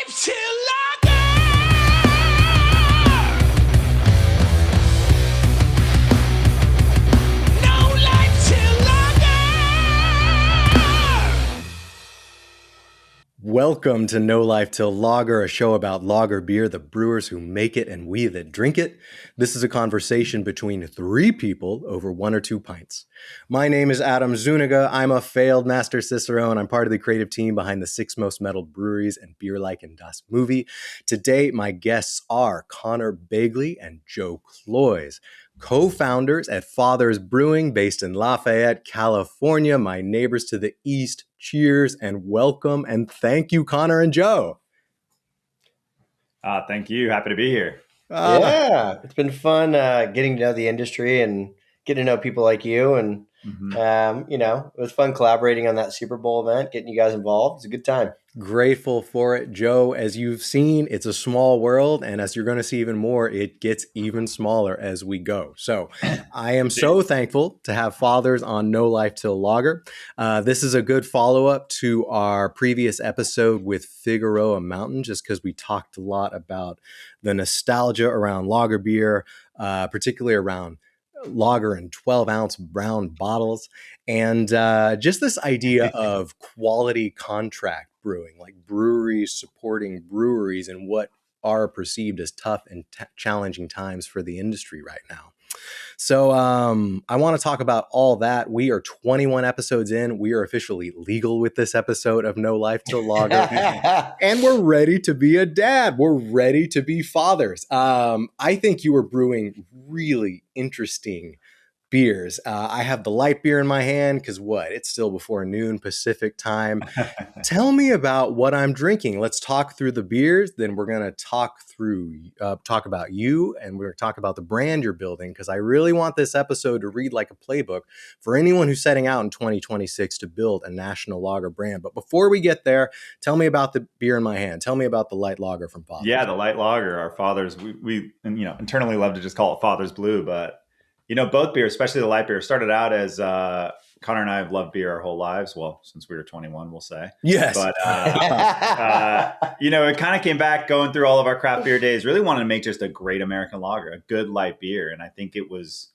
life till lager. No life till lager. Welcome to No Life Till Lager, a show about lager beer, the brewers who make it and we that drink it. This is a conversation between three people over one or two pints. My name is Adam Zuniga. I'm a failed master Cicerone. I'm part of the creative team behind the 6 Most Metal Breweries and Beer Like and Das Movie. Today, my guests are Conor Begley and Joe Cloyes, co-founders at Father's Brewing based in Lafayette, California, my neighbors to the east. Cheers and welcome and thank you, Conor and Joe. Thank you. Happy to be here. Yeah, it's been fun getting to know the industry and getting to know people like you. And, it was fun collaborating on that Super Bowl event, getting you guys involved. It's a good time. Grateful for it, Joe. As you've seen, it's a small world, and as you're going to see even more, it gets even smaller as we go. So I am so thankful to have fathers on No Life Till Lager. This is a good follow-up to our previous episode with Figueroa Mountain, just because we talked a lot about the nostalgia around lager beer, particularly around lager in 12-ounce brown bottles, and just this idea of quality contract brewing, like breweries supporting breweries and what are perceived as tough and challenging times for the industry right now. So I want to talk about all that. We are 21 episodes in. We are officially legal with this episode of No Life Till Lager. And we're ready to be a dad. We're ready to be fathers. I think you were brewing really interesting beers. I have the light beer in my hand because it's still before noon Pacific time. Tell me about what I'm drinking. Let's talk through the beers. Then we're going to talk about you, and we're going to talk about the brand you're building, because I really want this episode to read like a playbook for anyone who's setting out in 2026 to build a national lager brand. But before we get there, tell me about the beer in my hand. Tell me about the light lager from Father's. Yeah, the light lager. Our Father's, we internally love to just call it Father's Blue, but both beers, especially the light beer, started out as Conor and I have loved beer our whole lives. Well, since we were 21, we'll say. Yes. But, it kind of came back going through all of our craft beer days, really wanted to make just a great American lager, a good light beer. And I think it was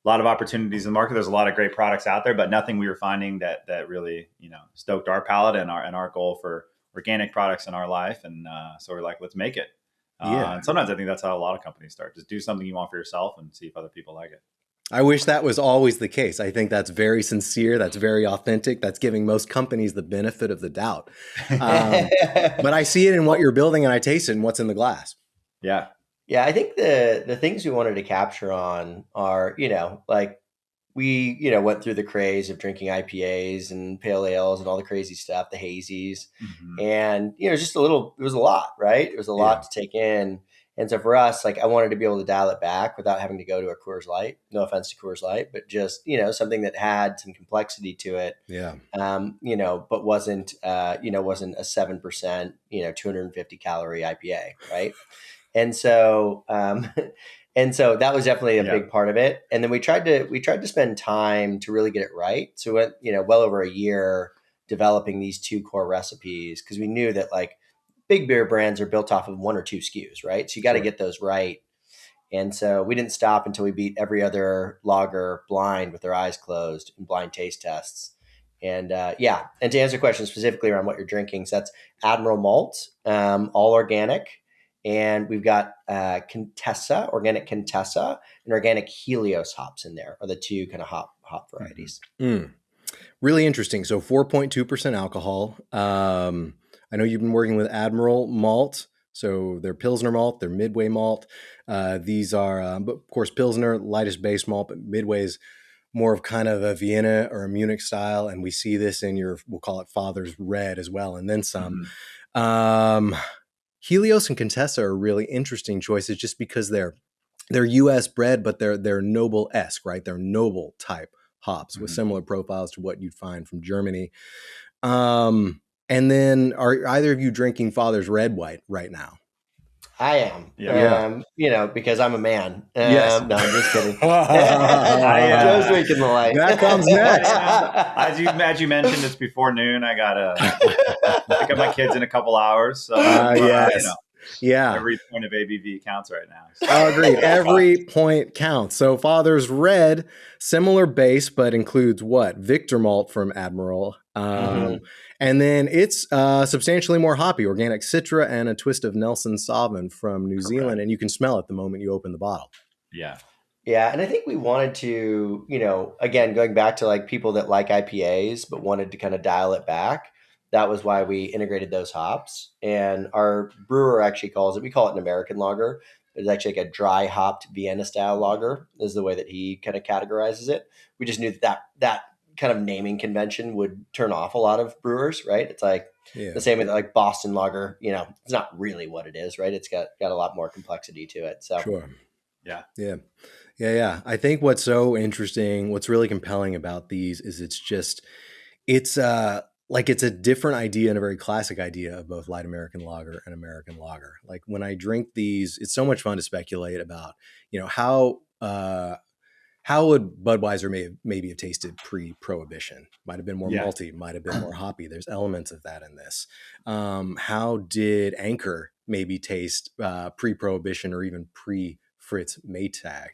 a lot of opportunities in the market. There's a lot of great products out there, but nothing we were finding that really, stoked our palate and our goal for organic products in our life. And so we're like, let's make it. And sometimes I think that's how a lot of companies start. Just do something you want for yourself and see if other people like it. I wish that was always the case. I think that's very sincere. That's very authentic. That's giving most companies the benefit of the doubt. But I see it in what you're building, and I taste it in what's in the glass. Yeah. Yeah, I think the things we wanted to capture on are, we, went through the craze of drinking IPAs and pale ales and all the crazy stuff, the hazies. Mm-hmm. And, it was a lot, right? It was a lot to take in. And so for us, I wanted to be able to dial it back without having to go to a Coors Light. No offense to Coors Light, but just, something that had some complexity to it. Yeah. But wasn't a 7%, 250 calorie IPA. Right. And so that was definitely a big part of it. And then we tried to spend time to really get it right. So we went, well over a year developing these 2 core recipes, because we knew that big beer brands are built off of 1 or 2 SKUs, right? So you got to get those right. And so we didn't stop until we beat every other lager blind with their eyes closed in blind taste tests. And and to answer your question specifically around what you're drinking, so that's Admiral Malt, all organic. And we've got organic Contessa, and organic Helios hops in there are the 2 kind of hop varieties. Really interesting. So 4.2% alcohol. I know you've been working with Admiral Malt, so they're Pilsner malt, they're Midway malt. These are, but of course, Pilsner, lightest base malt, but Midway is more of kind of a Vienna or a Munich style. And we see this in we'll call it Father's Red as well, and then some. Mm-hmm. Helios and Contessa are really interesting choices just because they're U.S. bred, but they're noble-esque, right? They're noble type hops with similar profiles to what you'd find from Germany. And then are either of you drinking Father's Red White right now? I am. Yeah. Because I'm a man. Yes. No, I'm just kidding. I, Joe's weak in the light. That comes next. As you mentioned, it's before noon. I gotta pick up my kids in a couple hours. So Yes. Yeah. every point of ABV counts right now. So. Oh, agreed. Every point counts. So Father's Red, similar base, but includes what? Victor malt from Admiral. And then it's substantially more hoppy, organic Citra and a twist of Nelson Sauvin from New Zealand. And you can smell it the moment you open the bottle. Yeah. Yeah. And I think we wanted to, again, going back to like people that like IPAs, but wanted to kind of dial it back. That was why we integrated those hops. And our brewer actually we call it an American lager. It's actually like a dry hopped Vienna style lager is the way that he kind of categorizes it. We just knew that kind of naming convention would turn off a lot of brewers, right? It's like the same way that like Boston lager, it's not really what it is, right? It's got a lot more complexity to it. So sure. Yeah. I think what's so interesting, what's really compelling about these is it's a different idea and a very classic idea of both light American lager and American lager. Like when I drink these, it's so much fun to speculate about, how would Budweiser maybe have tasted pre-prohibition? Might have been more malty, might have been more hoppy. There's elements of that in this. How did Anchor maybe taste pre-prohibition or even Fritz Maytag,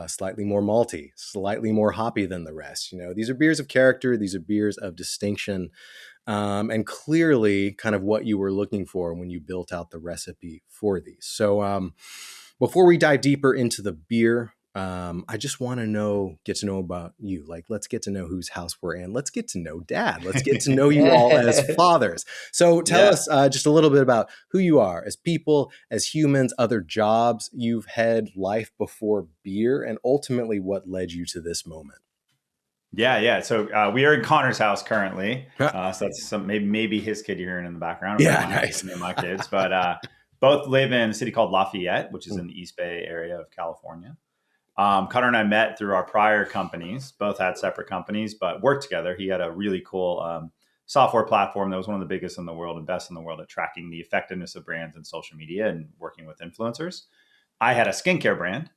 slightly more malty, slightly more hoppy than the rest. These are beers of character. These are beers of distinction. And clearly kind of what you were looking for when you built out the recipe for these. So before we dive deeper into the beer, I just want to get to know about you. Like, let's get to know whose house we're in. Let's get to know Dad. Let's get to know you all as fathers. So tell us just a little bit about who you are as people, as humans, other jobs you've had, life before beer, and ultimately what led you to this moment. Yeah. So we are in Connor's house currently. So that's maybe his kid you're hearing in the background. Yeah, nice. My kids, but both live in a city called Lafayette, which is in the East Bay area of California. Connor and I met through our prior companies, both had separate companies, but worked together. He had a really cool software platform that was one of the biggest in the world and best in the world at tracking the effectiveness of brands in social media and working with influencers. I had a skincare brand.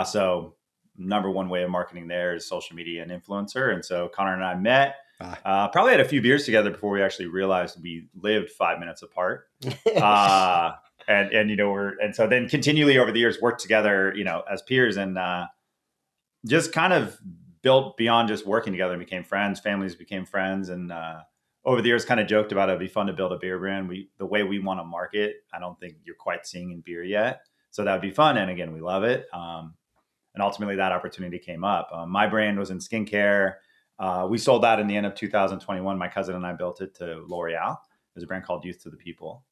So number one way of marketing there is social media and influencer. And so Connor and I met, probably had a few beers together before we actually realized we lived 5 minutes apart. And so then continually over the years worked together, as peers and just kind of built beyond just working together and became friends. Families became friends. And over the years kind of joked about it'd be fun to build a beer brand. The way we want to market, I don't think you're quite seeing in beer yet. So that'd be fun. And again, we love it. And ultimately that opportunity came up. My brand was in skincare. We sold that in the end of 2021. My cousin and I built it to L'Oreal. There's a brand called Youth to the People.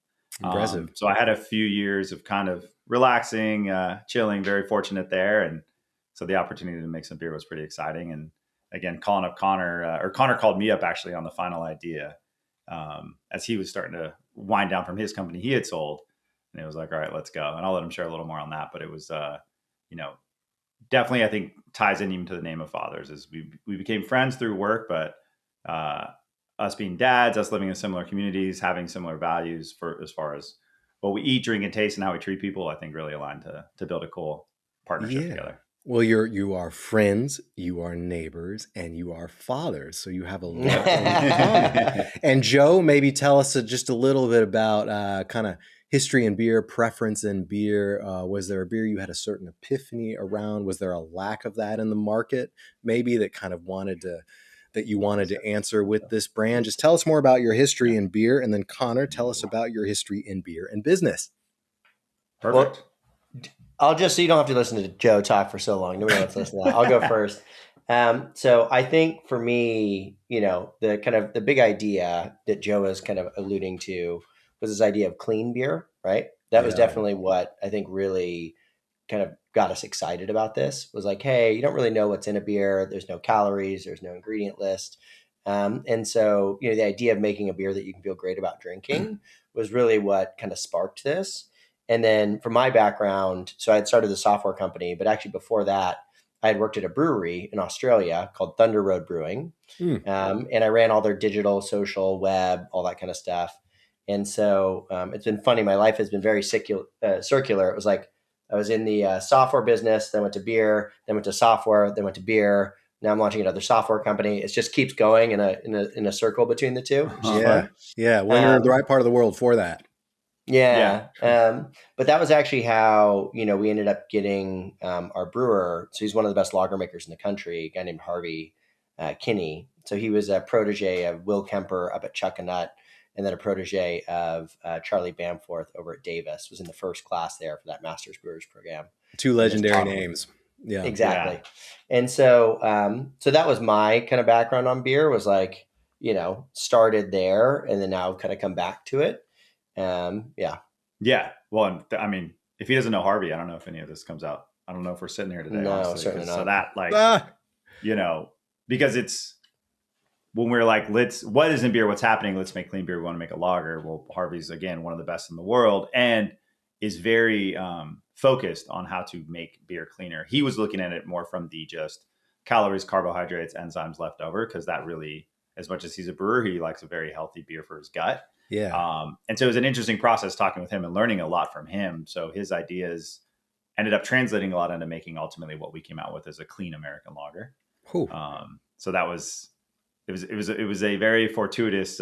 Impressive. So I had a few years of kind of relaxing, chilling, very fortunate there. And so the opportunity to make some beer was pretty exciting. And again, calling up Connor called me up actually on the final idea as he was starting to wind down from his company he had sold. And it was like, all right, let's go. And I'll let him share a little more on that. But it was, definitely, I think ties in even to the name of Fathers is we became friends through work, but us being dads, us living in similar communities, having similar values for as far as what we eat, drink, and taste, and how we treat people, I think really aligned to build a cool partnership together. Well, you are friends, you are neighbors, and you are fathers, so you have a lot in common. And Joe, maybe tell us just a little bit about kind of history in beer, preference in beer. Was there a beer you had a certain epiphany around? Was there a lack of that in the market, maybe that kind of you wanted to answer with this brand? Just tell us more about your history in beer, and then Connor, tell us about your history in beer and business. Perfect. Well, I'll just so you don't have to listen to Joe talk for so long. Nobody wants to listen to that. I'll go first. So I think for me, the kind of the big idea that Joe was kind of alluding to was this idea of clean beer, right? That was definitely what I think really kind of got us excited about this. Was like, hey, you don't really know what's in a beer. There's no calories. There's no ingredient list. And so, the idea of making a beer that you can feel great about drinking was really what kind of sparked this. And then from my background, so I had started the software company, but actually before that, I had worked at a brewery in Australia called Thunder Road Brewing. And I ran all their digital, social, web, all that kind of stuff. And so it's been funny. My life has been very circular. It was like I was in the software business, then went to beer, then went to software, then went to beer. Now I'm launching another software company. It just keeps going in a circle between the two, which is Yeah. fun. Yeah. Well, you're in the right part of the world for that. Yeah. But that was actually how, we ended up getting our brewer. So he's one of the best lager makers in the country, a guy named Harvey Kinney. So he was a protege of Will Kemper up at Chuckanut, and then a protege of Charlie Bamforth over at Davis, was in the first class there for that Master's Brewers program. Two legendary names. Yeah. Exactly. Yeah. And so, so that was my kind of background on beer, was like, started there and then now kind of come back to it. Yeah. Yeah. Well, I mean, if he doesn't know Harvey, I don't know if any of this comes out. I don't know if we're sitting here today. No, honestly, certainly not. So that because it's when we're like, what is in beer? What's happening? Let's make clean beer. We want to make a lager. Well, Harvey's again, one of the best in the world and is very focused on how to make beer cleaner. He was looking at it more from the just calories, carbohydrates, enzymes left over. Cause that really, as much as he's a brewer, he likes a very healthy beer for his gut. Yeah. And so it was an interesting process talking with him and learning a lot from him. So his ideas ended up translating a lot into making ultimately what we came out with as a clean American lager. So that was, it was a very fortuitous,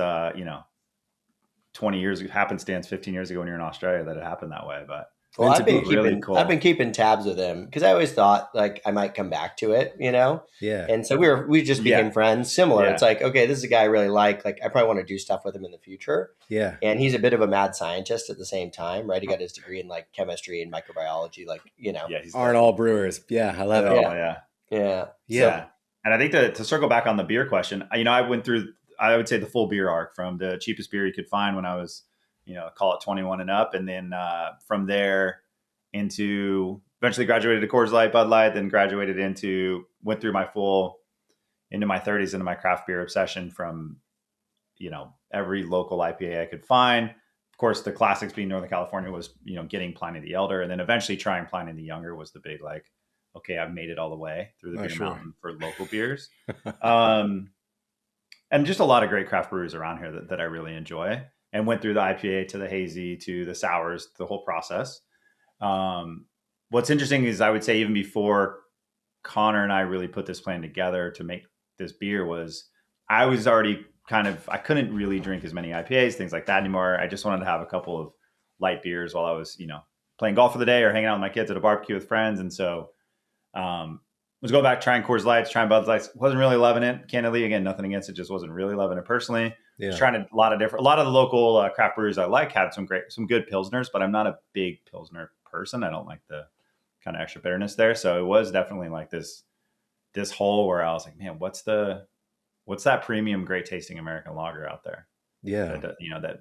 20 years happenstance, 15 years ago when you're in Australia that it happened that way. But well, I've been cool. keeping tabs with him because I always thought like I might come back to it, Yeah. And so we just became friends. Similar. It's like, okay, this is a guy I really like. Like I probably want to do stuff with him in the future. Yeah. And he's a bit of a mad scientist at the same time, right? He got his degree in like chemistry and microbiology, Aren't all brewers. Yeah. I love it. Yeah. So, and I think to circle back on the beer question, I went through, I would say the full beer arc from the cheapest beer you could find when I was, call it 21 and up. And then from there into eventually graduated to Coors Light, Bud Light, then went through my full into my 30s into my craft beer obsession from, every local IPA I could find. Of course, the classics being Northern California was, getting Pliny the Elder. And then eventually trying Pliny the Younger was the big, like, okay, I've made it all the way through the beer mountain for local beers. And just a lot of great craft breweries around here that I really enjoy, and went through the IPA to the hazy to the sours, the whole process. What's interesting is I would say even before Connor and I really put this plan together to make this beer was I was already I couldn't really drink as many IPAs, things like that anymore. I just wanted to have a couple of light beers while I was, playing golf for the day or hanging out with my kids at a barbecue with friends. And so, was going back, trying Coors Lights, trying Bud Lights. Wasn't really loving it. Candidly, again, nothing against it. Just wasn't really loving it personally. Yeah. Just trying a lot of the local craft breweries I like had some good Pilsners, but I'm not a big Pilsner person. I don't like the kind of extra bitterness there. So it was definitely like this hole where I was like, man, what's that premium, great tasting American lager out there? Yeah.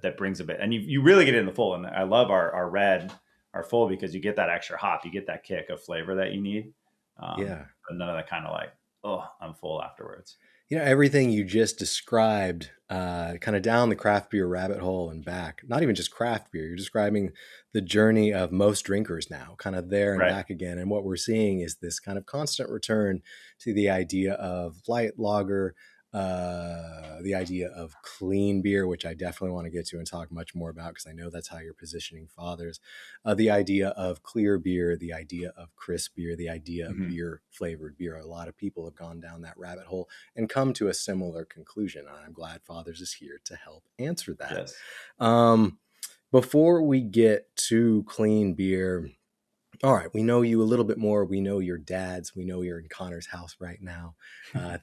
That brings a bit, and you really get it in the full. And I love our red, our full, because you get that extra hop, you get that kick of flavor that you need. But none of that kind of like, oh, I'm full afterwards. Everything you just described, kind of down the craft beer rabbit hole and back, not even just craft beer, you're describing the journey of most drinkers now, kind of there and back again. And what we're seeing is this kind of constant return to the idea of light lager, the idea of clean beer, which I definitely want to get to and talk much more about because I know that's how you're positioning fathers, the idea of clear beer, the idea of crisp beer, the idea of beer flavored beer. A lot of people have gone down that rabbit hole and come to a similar conclusion. And I'm glad Fathers is here to help answer that. Yes. Before we get to clean beer, all right, we know you a little bit more. We know your dads. We know you're in Connor's house right now.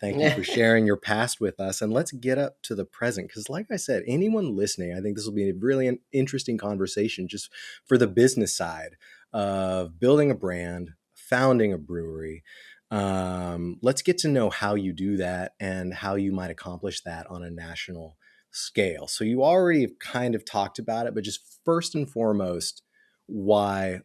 Thank you for sharing your past with us. And let's get up to the present. Because like I said, anyone listening, I think this will be a really interesting conversation just for the business side of building a brand, founding a brewery. Let's get to know how you do that and how you might accomplish that on a national scale. So you already have kind of talked about it, but just first and foremost, why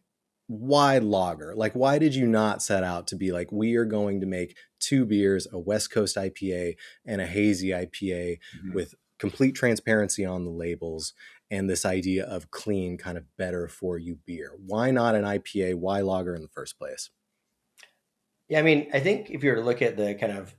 lager? Like, why did you not set out to be like, we are going to make two beers, a West Coast IPA and a hazy IPA with complete transparency on the labels and this idea of clean, kind of better for you beer? Why not an IPA? Why lager in the first place? Yeah, I mean, I think if you were to look at the kind of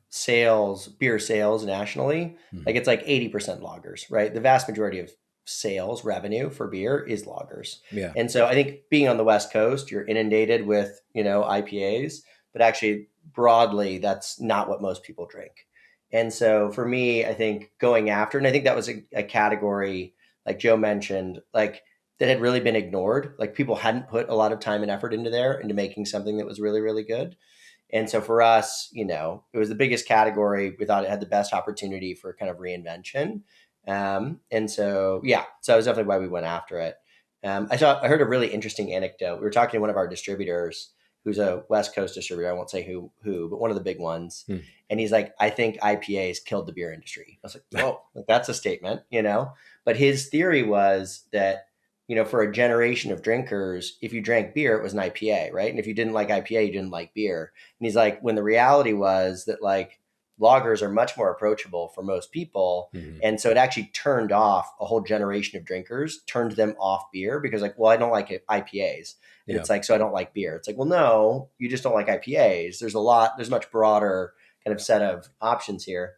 beer sales nationally, like it's like 80% lagers, right? The vast majority of sales revenue for beer is lagers. Yeah. And so I think being on the West Coast, you're inundated with, IPAs, but actually broadly, that's not what most people drink. And so for me, I think going after, and I think that was a category, like Joe mentioned, like that had really been ignored. Like people hadn't put a lot of time and effort into making something that was really, really good. And so for us, it was the biggest category. We thought it had the best opportunity for kind of reinvention. And so, so that was definitely why we went after it. I heard a really interesting anecdote. We were talking to one of our distributors who's a West Coast distributor. I won't say who, but one of the big ones. And he's like, I think IPAs killed the beer industry. I was like, whoa, that's a statement, But his theory was that, for a generation of drinkers, if you drank beer, it was an IPA, right? And if you didn't like IPA, you didn't like beer. And he's like, when the reality was that like lagers are much more approachable for most people. And so it actually turned off a whole generation of drinkers, turned them off beer because like, well, I don't like IPAs. And it's like, so I don't like beer. It's like, well, no, you just don't like IPAs. There's much broader kind of set of options here.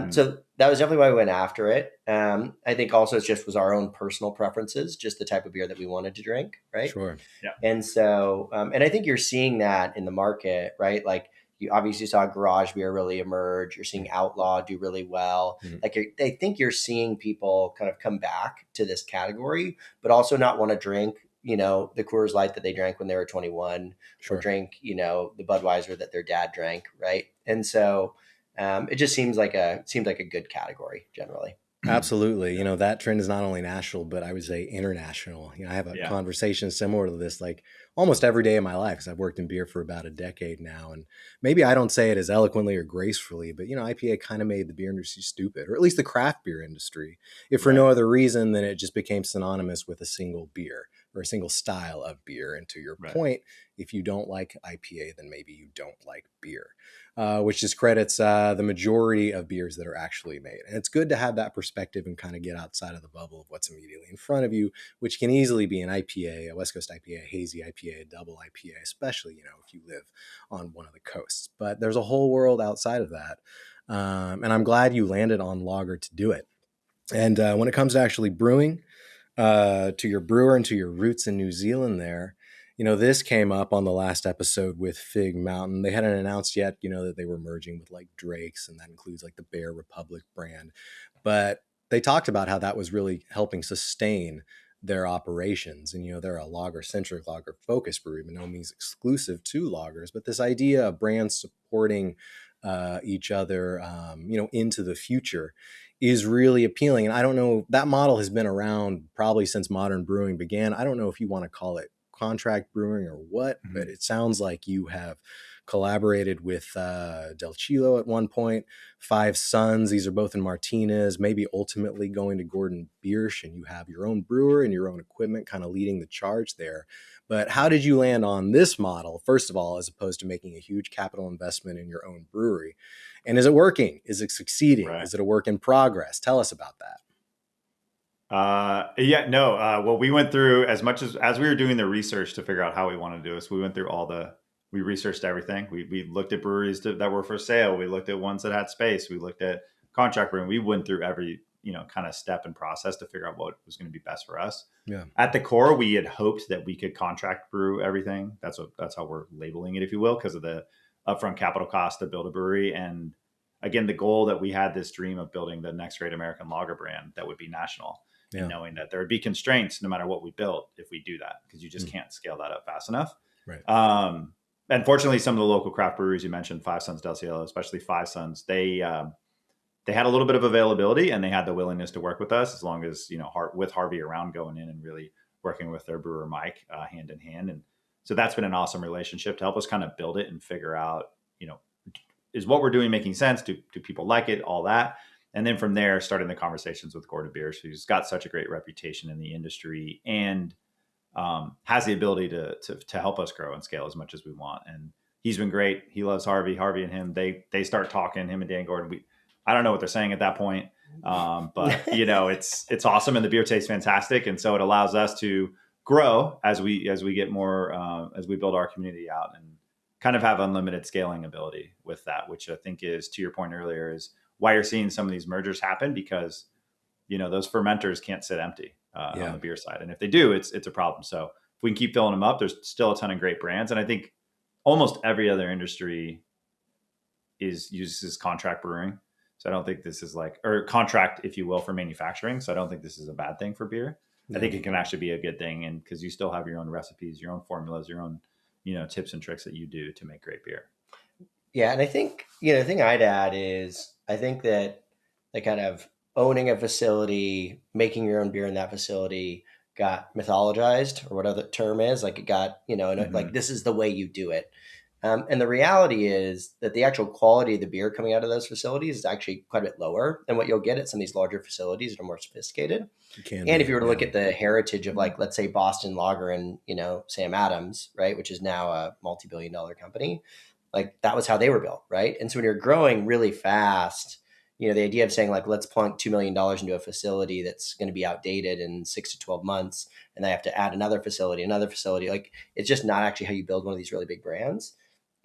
So that was definitely why we went after it. I think also it just was our own personal preferences, just the type of beer that we wanted to drink. Right. Sure. Yeah. And so, and I think you're seeing that in the market, right? Like you obviously saw garage beer really emerge. You're seeing Outlaw do really well. Like I think you're seeing people kind of come back to this category, but also not want to drink, the Coors Light that they drank when they were 21 or drink, the Budweiser that their dad drank. Right. And so, it just seemed like a good category generally. Absolutely. That trend is not only national, but I would say international. I have a conversation similar to this, like almost every day of my life, because I've worked in beer for about a decade now. And maybe I don't say it as eloquently or gracefully, but, IPA kind of made the beer industry stupid, or at least the craft beer industry, if for no other reason than it just became synonymous with a single beer or a single style of beer. And to your point, if you don't like IPA, then maybe you don't like beer. Which discredits the majority of beers that are actually made. And it's good to have that perspective and kind of get outside of the bubble of what's immediately in front of you, which can easily be an IPA, a West Coast IPA, a hazy IPA, a double IPA, especially, if you live on one of the coasts. But there's a whole world outside of that. And I'm glad you landed on lager to do it. And when it comes to actually brewing, to your brewer and to your roots in New Zealand there, this came up on the last episode with Fig Mountain. They hadn't announced yet, that they were merging with like Drake's, and that includes like the Bear Republic brand. But they talked about how that was really helping sustain their operations. And, they're a lager-centric, lager-focused brewery, but no means exclusive to lagers. But this idea of brands supporting each other, into the future is really appealing. And I don't know, that model has been around probably since modern brewing began. I don't know if you want to call it contract brewing or what, but it sounds like you have collaborated with Del Chilo at one point, Five Sons. These are both in Martinez, maybe ultimately going to Gordon Biersch, and you have your own brewer and your own equipment kind of leading the charge there. But how did you land on this model, first of all, as opposed to making a huge capital investment in your own brewery? And is it working? Is it succeeding? Is it a work in progress? Tell us about that. Well, we went through as much as we were doing the research to figure out how we wanted to do this. We went through we researched everything. We looked at breweries that were for sale. We looked at ones that had space. We looked at contract brewing. We went through every, kind of step and process to figure out what was going to be best for us. Yeah. At the core, we had hoped that we could contract brew everything. That's how we're labeling it, if you will, because of the upfront capital cost to build a brewery. And again, the goal that we had, this dream of building the next great American lager brand that would be national. Yeah. And knowing that there would be constraints no matter what we built if we do that, because you just can't scale that up fast enough. Right. And fortunately, some of the local craft breweries you mentioned, Five Sons, Del Cielo, especially Five Sons, they had a little bit of availability and they had the willingness to work with us, as long as, with Harvey around, going in and really working with their brewer, Mike, hand in hand. And so that's been an awesome relationship to help us kind of build it and figure out, is what we're doing making sense? Do people like it? All that. And then from there, starting the conversations with Gordon Biersch, who's got such a great reputation in the industry and has the ability to help us grow and scale as much as we want. And he's been great. He loves Harvey. Harvey and him, they start talking, him and Dan Gordon. I don't know what they're saying at that point, but it's awesome, and the beer tastes fantastic. And so it allows us to grow as we get more, as we build our community out and kind of have unlimited scaling ability with that, which I think is, to your point earlier, is why you're seeing some of these mergers happen, because those fermenters can't sit empty on the beer side. And if they do, it's a problem. So if we can keep filling them up, there's still a ton of great brands. And I think almost every other industry uses contract brewing. So I don't think this is or contract, if you will, for manufacturing. So I don't think this is a bad thing for beer. I think it can actually be a good thing. And because you still have your own recipes, your own formulas, your own, tips and tricks that you do to make great beer. Yeah. And I think, the thing I'd add is I think that the kind of owning a facility, making your own beer in that facility got mythologized, or whatever the term is. Like it got, like this is the way you do it. And the reality is that the actual quality of the beer coming out of those facilities is actually quite a bit lower than what you'll get at some of these larger facilities that are more sophisticated. And if you were to look at the heritage of let's say Boston Lager and, Sam Adams, right, which is now a multi-billion-dollar company, that was how they were built, right? And so when you're growing really fast, the idea of saying let's plunk $2 million into a facility that's going to be outdated in 6 to 12 months, and they have to add another facility, it's just not actually how you build one of these really big brands.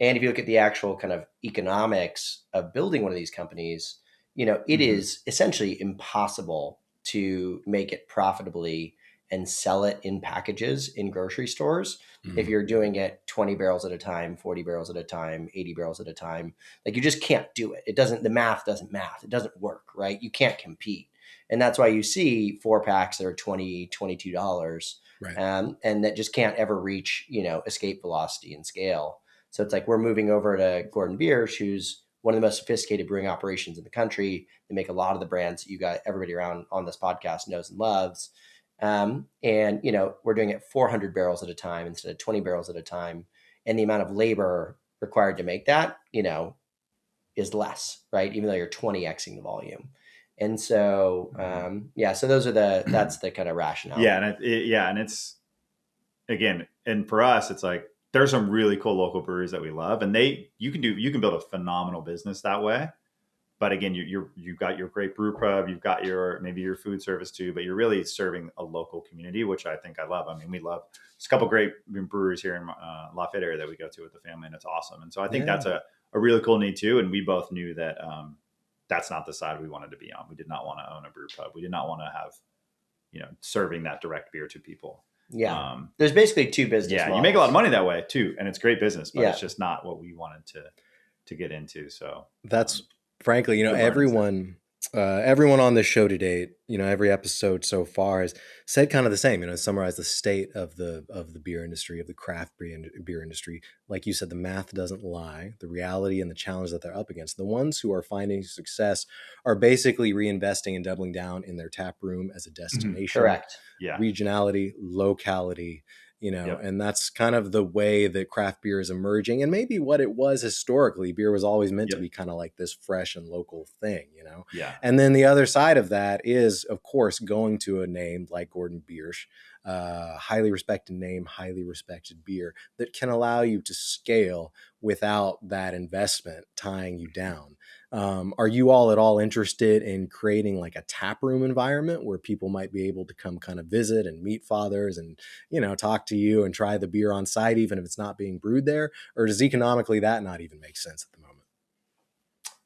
And if you look at the actual kind of economics of building one of these companies, it is essentially impossible to make it profitably and sell it in packages in grocery stores if you're doing it 20 barrels at a time, 40 barrels at a time, 80 barrels at a time. You just can't do it. The math doesn't math. It doesn't work, right? You can't compete. And that's why you see 4-packs that are $20, $22, right. And that just can't ever reach, escape velocity and scale. So it's we're moving over to Gordon Biersch, who's one of the most sophisticated brewing operations in the country. They make a lot of the brands that you got everybody around on this podcast knows and loves. And, we're doing it 400 barrels at a time instead of 20 barrels at a time. And the amount of labor required to make that, is less, right? Even though you're 20xing the volume. And so, so that's the kind of rationale. Yeah. And it's, again, and for us, it's there's some really cool local breweries that we love, and you can build a phenomenal business that way. But again, you've got your great brew pub, you've got maybe your food service too, but you're really serving a local community, which I think I love. I mean, we love, there's a couple great breweries here in Lafayette area that we go to with the family, and it's awesome. And so I think that's a really cool need too. And we both knew that that's not the side we wanted to be on. We did not want to own a brew pub. We did not want to have, serving that direct beer to people. Yeah. There's basically two business models. You make a lot of money that way too. And it's great business, but it's just not what we wanted to get into. So that's frankly, everyone on this show to date, every episode so far has said kind of the same, summarize the state of the beer industry, of the craft beer industry. Like you said, the math doesn't lie. The reality and the challenge that they're up against. The ones who are finding success are basically reinvesting and doubling down in their tap room as a destination. Correct. Yeah. Regionality, locality, and that's kind of the way that craft beer is emerging, and maybe what it was historically. Beer was always meant to be kind of like this fresh and local thing, Yeah. And then the other side of that is, of course, going to a name like Gordon Biersch, highly respected name, highly respected beer that can allow you to scale without that investment tying you down. Are you all at all interested in creating a tap room environment where people might be able to come kind of visit and meet fathers and, talk to you and try the beer on site, even if it's not being brewed there? Or does economically that not even make sense at the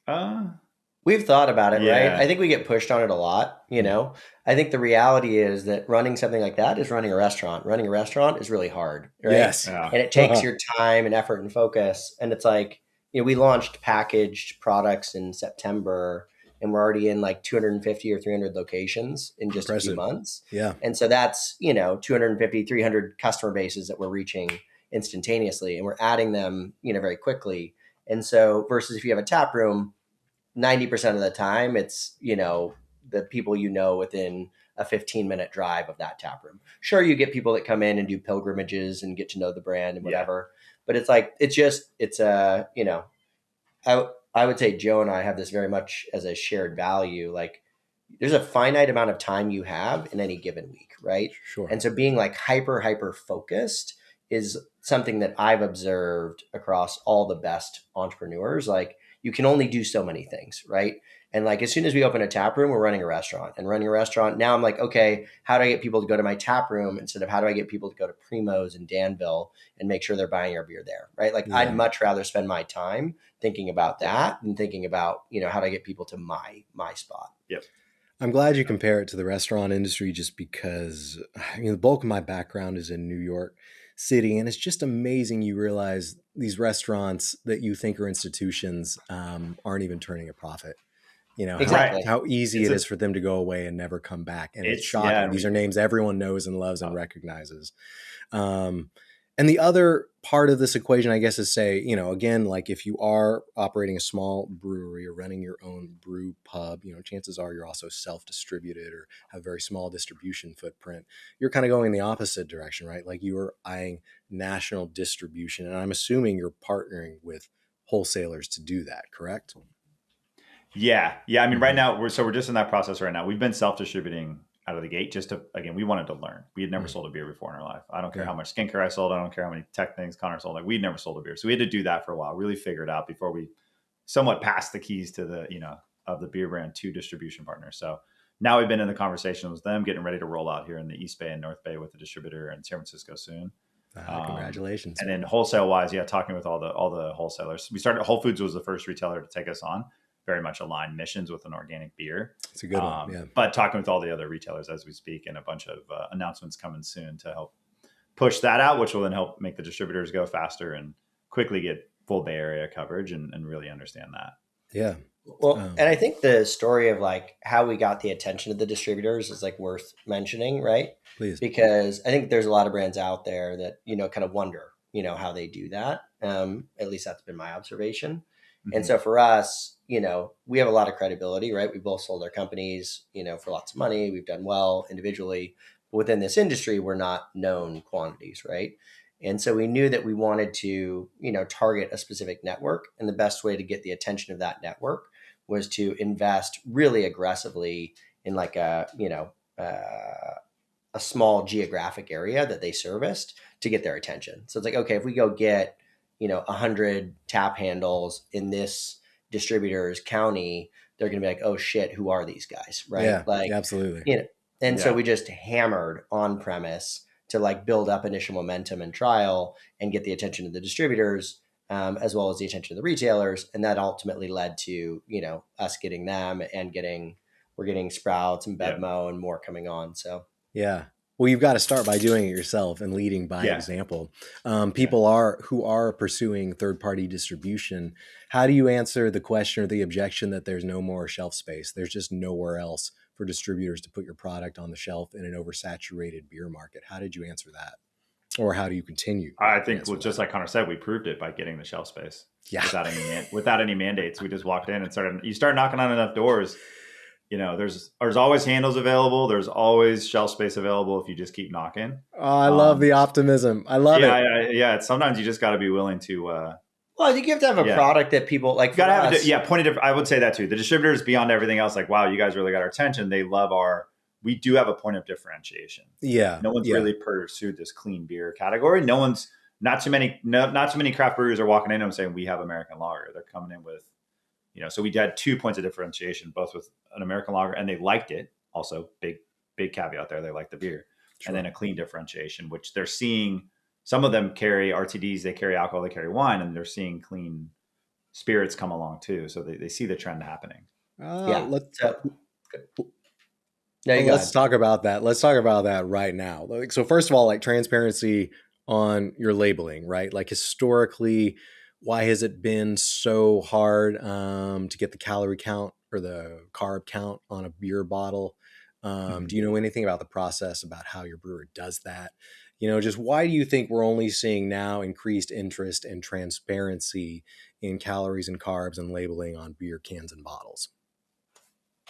moment? We've thought about it, right? I think we get pushed on it a lot. I think the reality is that running something like that is running a restaurant. Running a restaurant is really hard, right? Yes. Yeah. And it takes your time and effort and focus. And it's we launched packaged products in September, and we're already in 250 or 300 locations in just a few months. Yeah. And so that's, 250, 300 customer bases that we're reaching instantaneously, and we're adding them, very quickly. And so versus if you have a tap room, 90% of the time it's, the people within a 15-minute drive of that tap room. Sure, you get people that come in and do pilgrimages and get to know the brand and whatever. Yeah. But I would say Joe and I have this very much as a shared value. There's a finite amount of time you have in any given week, right? Sure. And so being hyper focused is something that I've observed across all the best entrepreneurs. You can only do so many things, right? And as soon as we open a tap room, we're running a restaurant. And running a restaurant, now I'm okay, how do I get people to go to my tap room instead of how do I get people to go to Primo's and Danville and make sure they're buying our beer there, right? I'd much rather spend my time thinking about that than thinking about, how do I get people to my spot. Yep. I'm glad you compare it to the restaurant industry just because the bulk of my background is in New York City, and it's just amazing you realize these restaurants that you think are institutions aren't even turning a profit. Right. Exactly. How easy It's it a, is for them to go away and never come back. And it's yeah. shocking. These are names everyone knows and loves and recognizes. And the other part of this equation, I guess, is say, again, like if you are operating a small brewery or running your own brew pub, chances are you're also self-distributed or have a very small distribution footprint. You're kind of going the opposite direction, right? Like you are eyeing national distribution. And I'm assuming you're partnering with wholesalers to do that, correct? Yeah. I mean, right now we're just in that process right now. We've been self-distributing out of the gate again, we wanted to learn. We had never sold a beer before in our life. I don't care how much skincare I sold. I don't care how many tech things Conor sold. Like we'd never sold a beer. So we had to do that for a while, really figure it out before we somewhat passed the keys to of the beer brand to distribution partners. So now we've been in the conversations with them, getting ready to roll out here in the East Bay and North Bay with the distributor in San Francisco soon. Congratulations. And then wholesale wise, talking with all the wholesalers. We started, Whole Foods was the first retailer to take us on. Very much aligned missions with an organic beer. It's a good one, yeah. But talking with all the other retailers as we speak, and a bunch of announcements coming soon to help push that out, which will then help make the distributors go faster and quickly get full Bay Area coverage and really understand that. Yeah. Well, and I think the story of like how we got the attention of the distributors is like worth mentioning, right? Please. Because I think there's a lot of brands out there that, kind of wonder, how they do that. At least that's been my observation. Mm-hmm. And so for us, we have a lot of credibility, right? We both sold our companies, for lots of money. We've done well individually. But within this industry, we're not known quantities, right? And so we knew that we wanted to, target a specific network. And the best way to get the attention of that network was to invest really aggressively in like a small geographic area that they serviced to get their attention. So it's like, okay, if we go get 100 tap handles in this distributor's county, they're going to be like, oh shit, who are these guys? Right. Yeah, like, absolutely. So we just hammered on premise to like build up initial momentum and trial and get the attention of the distributors, as well as the attention of the retailers. And that ultimately led to, us getting them and we're getting Sprouts and Bevmo and more coming on. So, yeah. Well, you've got to start by doing it yourself and leading by example. People who are pursuing third-party distribution. How do you answer the question or the objection that there's no more shelf space? There's just nowhere else for distributors to put your product on the shelf in an oversaturated beer market. How did you answer that? Or how do you continue? I think, just like Conor said, we proved it by getting the shelf space. Yeah. Without any mandates. We just walked in and you start knocking on enough doors. There's always handles available. There's always shelf space available if you just keep knocking. Oh, I love the optimism. I love it. Yeah. Sometimes you just got to be willing to. Well, I think you have to have a product that people like. Got to have point of. I would say that too. The distributors beyond everything else, like, wow, you guys really got our attention. They love we do have a point of differentiation. Yeah. No one's really pursued this clean beer category. Not too many craft brewers are walking in and saying we have American lager. They're coming in with. So we had 2 points of differentiation, both with an American lager, and they liked it. Also, big caveat there. They liked the beer. Sure. And then a clean differentiation, which they're seeing. Some of them carry RTDs, they carry alcohol, they carry wine, and they're seeing clean spirits come along too. So they see the trend happening. Let's talk about that. Let's talk about that right now. So first of all, like transparency on your labeling, right? Like historically, why has it been so hard to get the calorie count or the carb count on a beer bottle? Do you know anything about the process, about how your brewer does that? Just why do you think we're only seeing now increased interest and transparency in calories and carbs and labeling on beer cans and bottles?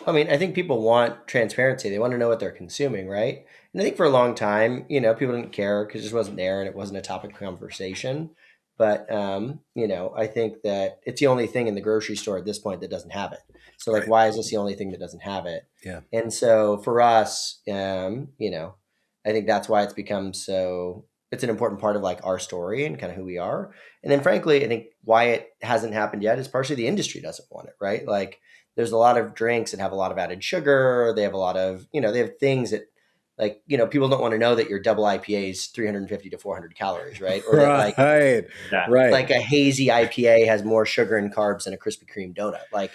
I mean, I think people want transparency. They want to know what they're consuming, right? And I think for a long time, people didn't care because it just wasn't there and it wasn't a topic of conversation. But, I think that it's the only thing in the grocery store at this point that doesn't have it. So like, why is this the only thing that doesn't have it? Yeah. And so for us, I think that's why it's become it's an important part of like our story and kind of who we are. And then frankly, I think why it hasn't happened yet is partially the industry doesn't want it, right? Like there's a lot of drinks that have a lot of added sugar. They have a lot of, they have things that like, people don't want to know that your double IPA is 350 to 400 calories, right? Or that like a hazy IPA has more sugar and carbs than a Krispy Kreme donut. Like,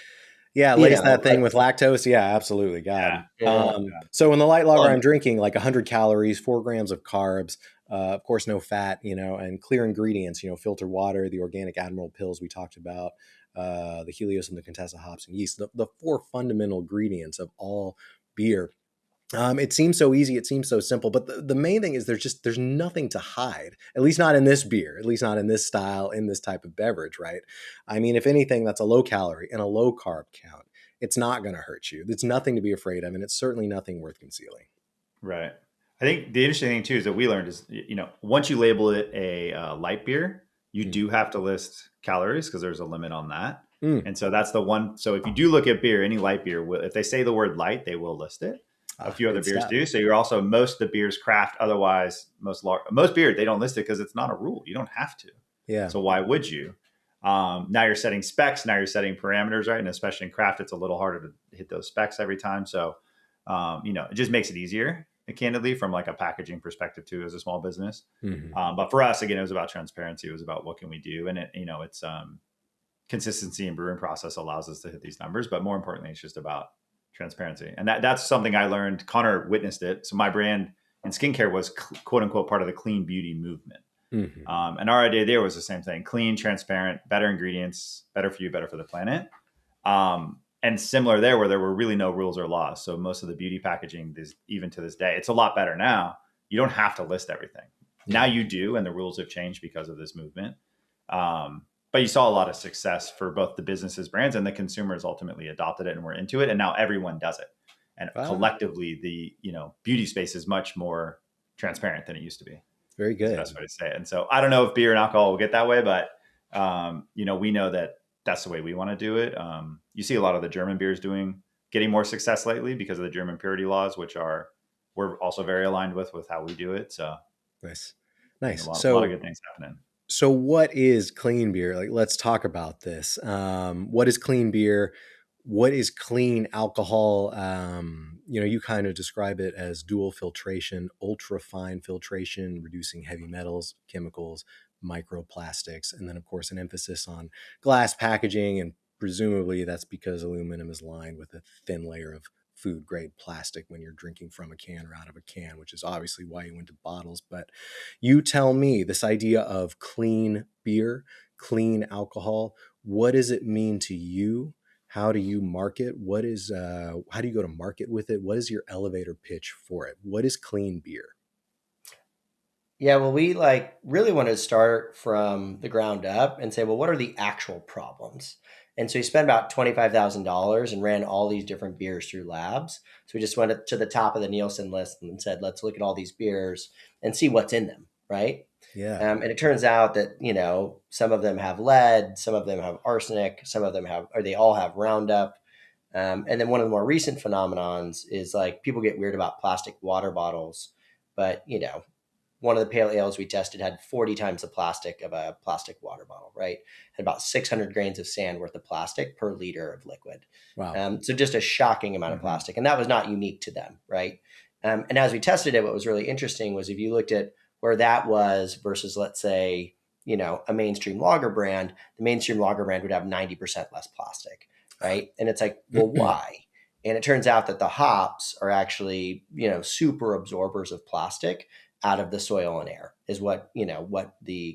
Yeah, You lace know, that thing like, with lactose. Yeah, absolutely. Yeah. God. yeah. So in the light lager, Well, I'm drinking like 100 calories, 4 grams of carbs, of course, no fat, and clear ingredients, filtered water, the organic Admiral pills we talked about, the Helios and the Contessa hops and yeast, the four fundamental ingredients of all beer. It seems so easy. It seems so simple, but the main thing is there's nothing to hide, at least not in this beer, at least not in this style, in this type of beverage, right? I mean, if anything, that's a low calorie and a low carb count. It's not going to hurt you. It's nothing to be afraid of. And it's certainly nothing worth concealing. right. I think the interesting thing too is that we learned is, once you label it a light beer, you do have to list calories because there's a limit on that. Mm. And so that's the one. So if you do look at beer, any light beer, if they say the word light, they will list it. A few other Good beers stuff. do. So you're also, most of the beers craft. Otherwise, most beer, they don't list it because it's not a rule. You don't have to. Yeah. So why would you? Now you're setting specs. Now you're setting parameters, right? And especially in craft, it's a little harder to hit those specs every time. So, it just makes it easier, candidly, from like a packaging perspective too, as a small business. Mm-hmm. But for us, again, it was about transparency. It was about what can we do, and it's consistency in brewing process allows us to hit these numbers. But more importantly, it's just about transparency, and that's something I learned. Connor witnessed it. So my brand in skincare was quote unquote part of the clean beauty movement. Mm-hmm. And our idea there was the same thing: clean, transparent, better ingredients, better for you, better for the planet. And similar there, where there were really no rules or laws. So most of the beauty packaging, even to this day, it's a lot better now. You don't have to list everything. Now you do, and the rules have changed because of this movement. But you saw a lot of success for both the businesses, brands, and the consumers ultimately adopted it and were into it. And now everyone does it. And collectively, the beauty space is much more transparent than it used to be. Very good. That's the best way to say it. And so I don't know if beer and alcohol will get that way, but we know that that's the way we want to do it. You see a lot of the German beers getting more success lately because of the German purity laws, which we're also very aligned with how we do it. So nice. A lot of good things happening. So what is clean beer? Like, let's talk about this. What is clean beer? What is clean alcohol? You kind of describe it as dual filtration, ultra fine filtration, reducing heavy metals, chemicals, microplastics, and then of course an emphasis on glass packaging. And presumably that's because aluminum is lined with a thin layer of food grade plastic when you're drinking from a can or out of a can, which is obviously why you went to bottles. But you tell me, this idea of clean beer, clean alcohol, what does it mean to you? How do you market? How do you go to market with it? What is your elevator pitch for it? What is clean beer? Yeah, well, we really want to start from the ground up and say, well, what are the actual problems? And so we spent about $25,000 and ran all these different beers through labs. So we just went to the top of the Nielsen list and said, let's look at all these beers and see what's in them, right? Yeah. And it turns out that, some of them have lead, some of them have arsenic, some of them they all have Roundup. And then one of the more recent phenomenons is people get weird about plastic water bottles, but one of the pale ales we tested had 40 times the plastic of a plastic water bottle, right? Had about 600 grains of sand worth of plastic per liter of liquid. Wow. So just a shocking amount of plastic. And that was not unique to them, right? And as we tested it, what was really interesting was if you looked at where that was versus, let's say, a mainstream lager brand, the mainstream lager brand would have 90% less plastic, right? And it's like, well, why? And it turns out that the hops are actually, super absorbers of plastic out of the soil and air is what the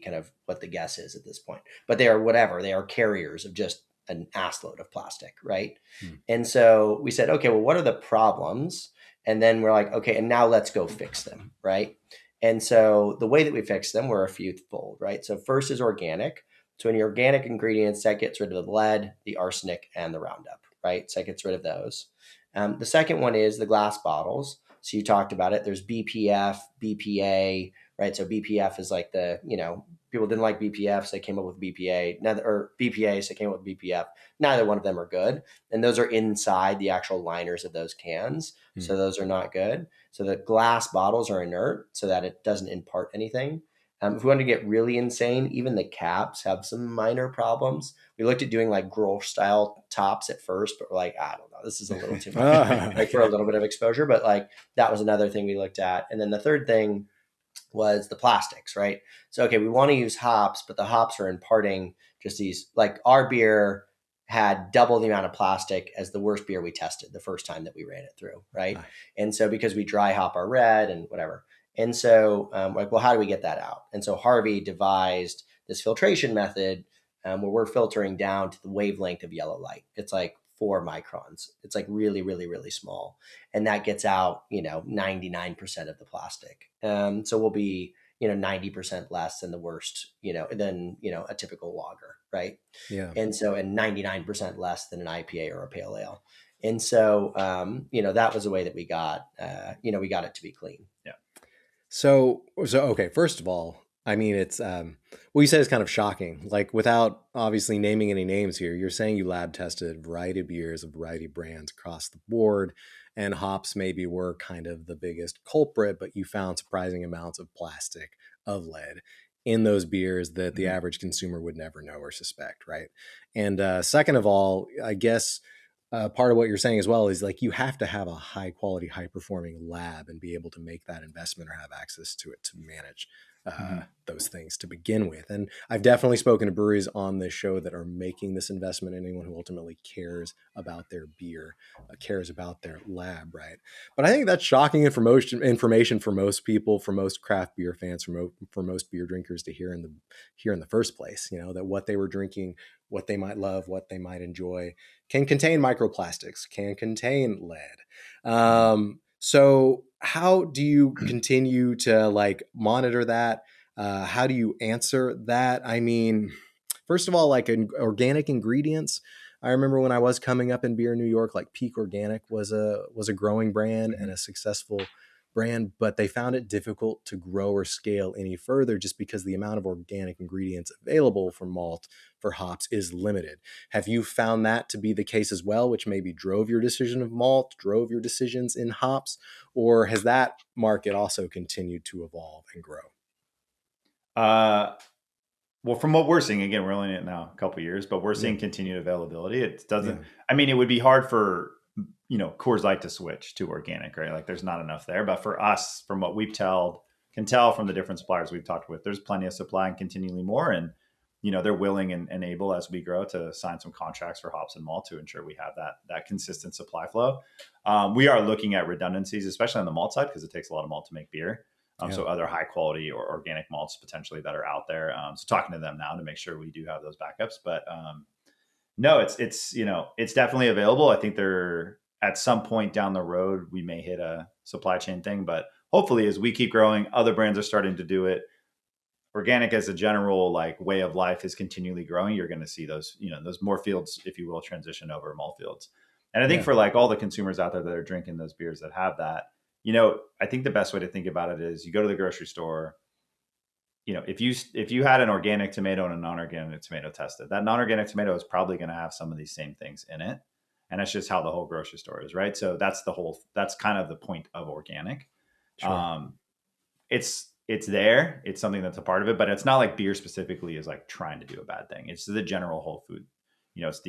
guess is at this point. But they are carriers of just an assload of plastic, right? And so we said, okay, well, what are the problems? And then we're like, okay, and now let's go fix them, right? And so the way that we fix them were a few fold, right? So first is organic. So in your organic ingredients, that gets rid of the lead, the arsenic, and the Roundup, right? So that gets rid of those. The second one is the glass bottles. So you talked about it. There's BPF, BPA, right? So BPF is people didn't like BPF, so they came up with BPA. Or BPA, so they came up with BPF. Neither one of them are good. And those are inside the actual liners of those cans. So those are not good. So the glass bottles are inert so that it doesn't impart anything. If we want to get really insane, even the caps have some minor problems. We looked at doing Grolsch style tops at first, but we're like, I don't know, this is a little too much for a little bit of exposure. But that was another thing we looked at. And then the third thing was the plastics, right? So, okay, we want to use hops, but the hops are imparting just these, our beer had double the amount of plastic as the worst beer we tested the first time that we ran it through, right? Nice. And so because we dry hop our red and whatever. And so like, well, how do we get that out? And so Harvey devised this filtration method where we're filtering down to the wavelength of yellow light. It's like 4 microns. It's like really, really, really small. And that gets out, 99% of the plastic. So we'll be, 90% less than the worst, than, a typical lager, right? Yeah. And so, and 99% less than an IPA or a pale ale. And so, that was the way that we got, we got it to be clean. Yeah. So okay. First of all, I mean, it's what you said is kind of shocking. Like, without obviously naming any names here, you're saying you lab tested a variety of beers, a variety of brands across the board, and hops maybe were kind of the biggest culprit, but you found surprising amounts of plastic, of lead in those beers that the average consumer would never know or suspect, right? And second of all, I guess part of what you're saying as well is like you have to have a high quality, high performing lab and be able to make that investment or have access to it to manage those things to begin with. And I've definitely spoken to breweries on this show that are making this investment. Anyone who ultimately cares about their beer, cares about their lab, right? But I think that's shocking information for most people, for most craft beer fans, for most beer drinkers to hear in the first place. That what they were drinking, what they might love, what they might enjoy, can contain microplastics, can contain lead. So how do you continue to monitor that? How do you answer that? I mean, first of all, organic ingredients. I remember when I was coming up in beer in New York, like Peak Organic was a growing brand and a successful brand, but they found it difficult to grow or scale any further just because the amount of organic ingredients available for malt, for hops, is limited. Have you found that to be the case as well, which maybe drove your decision of malt, drove your decisions in hops, or has that market also continued to evolve and grow? Well, from what we're seeing, again, we're only in it now a couple of years, but we're seeing continued availability. It doesn't, I mean, it would be hard for, Coors Light to switch to organic, right? Like there's not enough there, but for us, from what we've can tell from the different suppliers we've talked with, there's plenty of supply and continually more. And, they're willing and able as we grow to sign some contracts for hops and malt to ensure we have that consistent supply flow. We are looking at redundancies, especially on the malt side, because it takes a lot of malt to make beer. So other high quality or organic malts potentially that are out there. So talking to them now to make sure we do have those backups, but no, it's definitely available. I think they're at some point down the road, we may hit a supply chain thing, but hopefully as we keep growing, other brands are starting to do it. Organic as a general way of life is continually growing. You're going to see those, those more fields, if you will, transition over malt fields. And I think for all the consumers out there that are drinking those beers that have that, I think the best way to think about it is you go to the grocery store, if you had an organic tomato and a non-organic tomato tested, that non-organic tomato is probably going to have some of these same things in it. And that's just how the whole grocery store is, right? So that's kind of the point of organic. Sure. It's there. It's something that's a part of it, but it's not like beer specifically is trying to do a bad thing. It's the general whole food, it's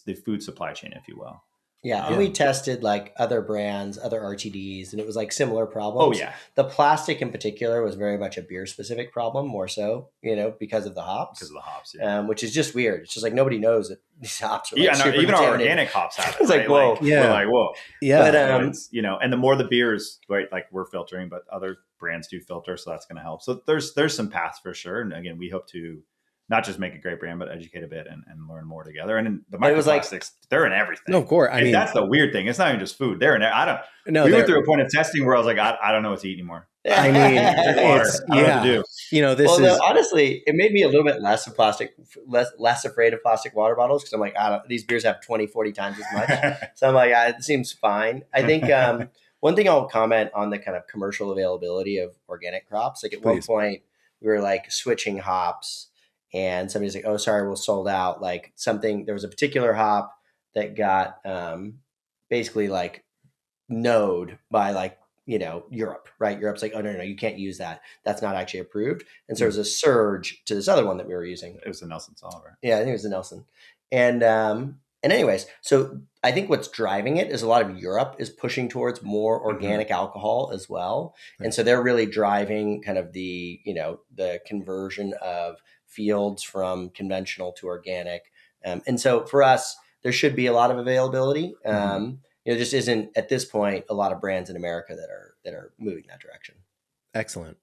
the food supply chain, if you will. Yeah, and we tested other brands, other RTDs, and it was similar problems. Oh yeah, the plastic in particular was very much a beer specific problem, more so, because of the hops. Because of the hops, yeah. Which is just weird. It's just nobody knows that these hops are even our organic hops have it. It's right? Whoa, yeah, we're whoa, yeah. But and the more the beers, right? We're filtering, but other brands do filter, so that's going to help. So there's some paths for sure, and again, we hope to not just make a great brand, but educate a bit and learn more together. And the microplastics, they're in everything. No, of course. I mean, that's the weird thing. It's not even just food. They're in there. We went through a point of testing where I was like, I don't know what to eat anymore. I mean, it's, I don't know what to do. This honestly, it made me a little bit less afraid of plastic water bottles. Cause I'm like, these beers have 20, 40 times as much. So I'm like, it seems fine. I think, one thing I'll comment on the kind of commercial availability of organic crops. At one point we were switching hops, and somebody's like, oh, sorry, we're sold out. There was a particular hop that got basically node by Europe, right? Europe's like, oh, no, you can't use that. That's not actually approved. And so there was a surge to this other one that we were using. It was the Nelson Solver. Yeah, I think it was the Nelson. And anyways, so I think what's driving it is a lot of Europe is pushing towards more organic alcohol as well. Right. And so they're really driving kind of the conversion of fields from conventional to organic. And so for us, there should be a lot of availability. There just isn't at this point a lot of brands in America that are moving that direction. Excellent.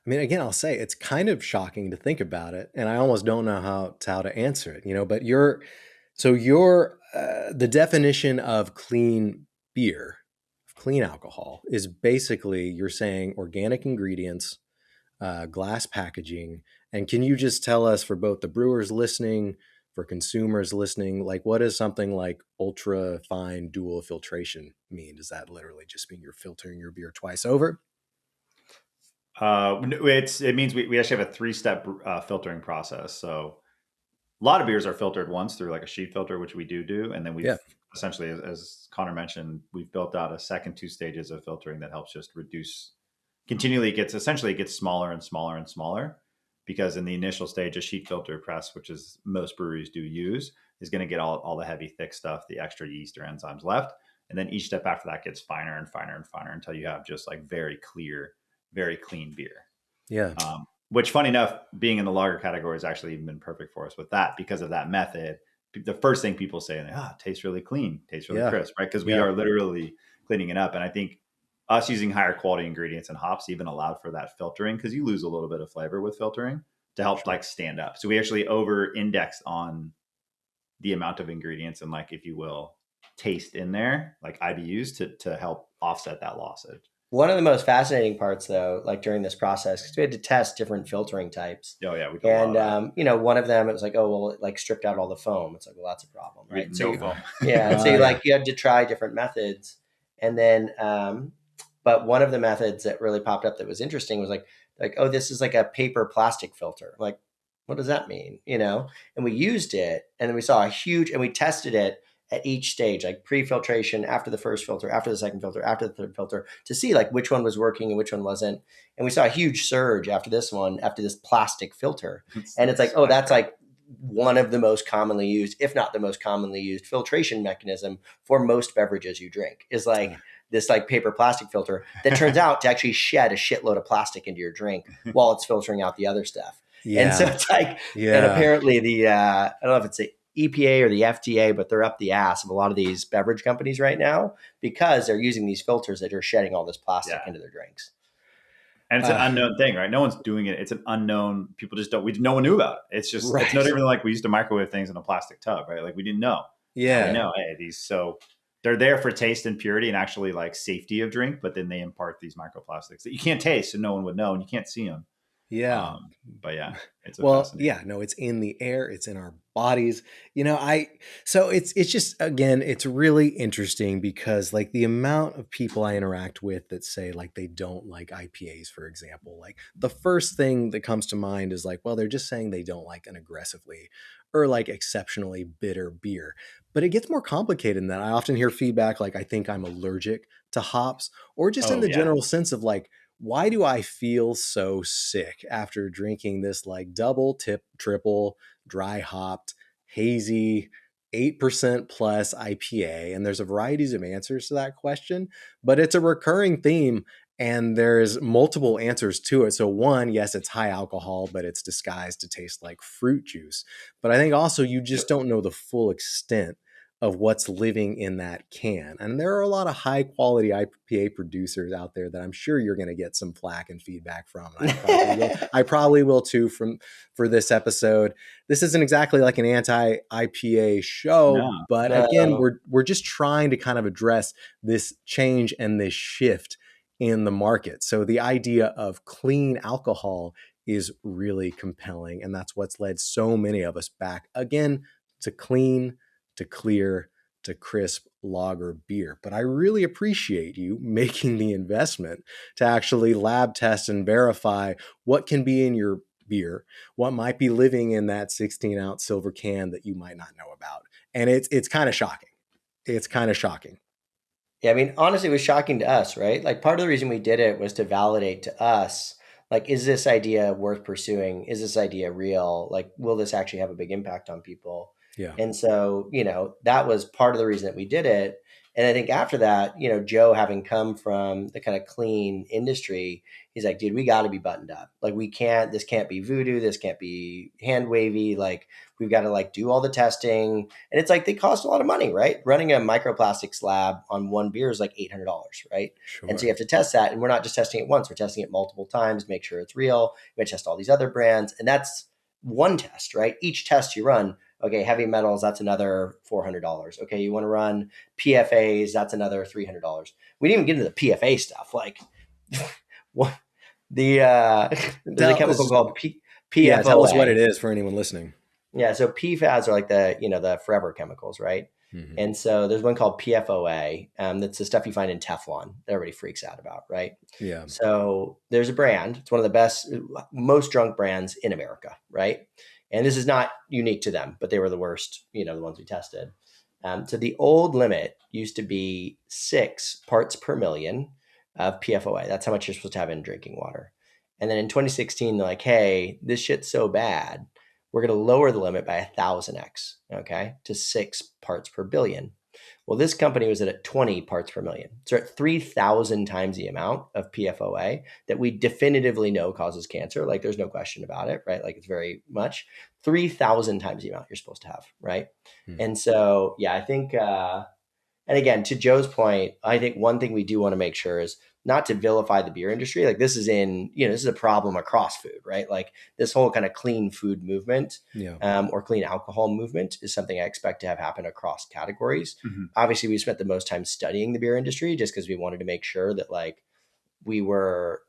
I mean, again, I'll say it's kind of shocking to think about it, and I almost don't know how to answer it, but your the definition of clean beer, clean alcohol, is basically you're saying organic ingredients, glass packaging. And can you just tell us, for both the brewers listening, for consumers listening, like what does something like ultra fine dual filtration mean? Does that literally just mean you're filtering your beer twice over? It means we actually have a 3-step filtering process. So a lot of beers are filtered once through like a sheet filter, which we do. And then we've essentially, as Connor mentioned, we've built out a second 2 stages of filtering that helps just reduce continually. It gets smaller and smaller and smaller, because in the initial stage, a sheet filter press, which is most breweries do use, is going to get all the heavy, thick stuff, the extra yeast or enzymes left. And then each step after that gets finer and finer and finer until you have just like very clear, very clean beer. Yeah. Which, funny enough, being in the lager category has actually even been perfect for us with that, because of that method. The first thing people say, it tastes really clean, tastes really crisp, right? Because we are literally cleaning it up. And I think us using higher quality ingredients and hops even allowed for that filtering, because you lose a little bit of flavor with filtering, to help like stand up. So we actually over indexed on the amount of ingredients and, like, if you will, taste in there, like IBUs, to help offset that lossage. One of the most fascinating parts, though, like during this process, because we had to test different filtering types. Oh yeah, we one of them, it was like, oh well, it like stripped out all the foam. It's like, well, that's a problem, right? No foam. Yeah, so you had to try different methods, and then, but one of the methods that really popped up that was interesting was like, oh, this is like a paper plastic filter. Like, what does that mean? And we used it, and then we saw and we tested it at each stage, like pre-filtration, after the first filter, after the second filter, after the third filter, to see like which one was working and which one wasn't. And we saw a huge surge after this plastic filter. And it's like, oh, that's like one of the most commonly used, if not the most commonly used filtration mechanism for most beverages you drink, is like this like paper plastic filter that turns out to actually shed a shitload of plastic into your drink while it's filtering out the other stuff. Yeah. And so it's like, and apparently I don't know if it's the EPA or the FDA, but they're up the ass of a lot of these beverage companies right now, because they're using these filters that are shedding all this plastic into their drinks. And it's an unknown thing, right? No one's doing it. It's an unknown. People just no one knew about it. It's just, it's no different than like we used to microwave things in a plastic tub, right? Like we didn't know. Yeah. We know, so they're there for taste and purity and actually like safety of drink, but then they impart these microplastics that you can't taste and no one would know, and you can't see them. Yeah. But yeah, it's it's in the air, it's in our bodies. So it's just, again, it's really interesting, because like the amount of people I interact with that say like they don't like IPAs, for example, like the first thing that comes to mind is like, well, they're just saying they don't like an aggressively or like exceptionally bitter beer. But it gets more complicated than that. I often hear feedback like, I think I'm allergic to hops, or just in the general sense of like, why do I feel so sick after drinking this like double, triple, dry hopped, hazy, 8% plus IPA? And there's a variety of answers to that question, but it's a recurring theme, and there's multiple answers to it. So one, yes, it's high alcohol, but it's disguised to taste like fruit juice. But I think also you just don't know the full extent of what's living in that can. And there are a lot of high quality IPA producers out there that I'm sure you're going to get some flack and feedback from. I probably will too for this episode. This isn't exactly like an anti-IPA show, but again, we're just trying to kind of address this change and this shift in the market. So the idea of clean alcohol is really compelling, and that's what's led so many of us back again to clean, to clear, to crisp lager beer. But I really appreciate you making the investment to actually lab test and verify what can be in your beer, what might be living in that 16-ounce silver can that you might not know about. And it's kind of shocking. It's kind of shocking. Yeah, I mean, honestly, it was shocking to us, right? Like part of the reason we did it was to validate to us, like, is this idea worth pursuing? Is this idea real? Like, will this actually have a big impact on people? Yeah. And so, that was part of the reason that we did it. And I think after that, Joe, having come from the kind of clean industry, he's like, dude, we got to be buttoned up. Like, this can't be voodoo. This can't be hand wavy. Like, we've got to like do all the testing. And it's like, they cost a lot of money, right? Running a microplastics lab on one beer is like $800, right? Sure. And so you have to test that. And we're not just testing it once, we're testing it multiple times, make sure it's real. We test all these other brands. And that's one test, right? Each test you run, okay, heavy metals, that's another $400. Okay, you want to run PFAs, that's another $300. We didn't even get into the PFA stuff. Like, what there's a chemical called PFOA. Yeah, tell us what it is for anyone listening. Yeah, so PFAS are like the forever chemicals, right? Mm-hmm. And so there's one called PFOA. That's the stuff you find in Teflon that everybody freaks out about, right? Yeah. So there's a brand. It's one of the best, most drunk brands in America, right? And this is not unique to them, but they were the worst, the ones we tested. So the old limit used to be 6 parts per million of PFOA. That's how much you're supposed to have in drinking water. And then in 2016, they're like, hey, this shit's so bad, we're going to lower the limit by 1,000x, okay, to 6 parts per billion. Well, this company was at 20 parts per million. So at 3,000 times the amount of PFOA that we definitively know causes cancer. Like, there's no question about it, right? Like, it's very much 3,000 times the amount you're supposed to have, right? And so, yeah, I think, and again, to Joe's point, I think one thing we do want to make sure is not to vilify the beer industry. Like, this is this is a problem across food, right? Like, this whole kind of clean food movement, or clean alcohol movement is something I expect to have happen across categories. Mm-hmm. Obviously, we spent the most time studying the beer industry just because we wanted to make sure that like we were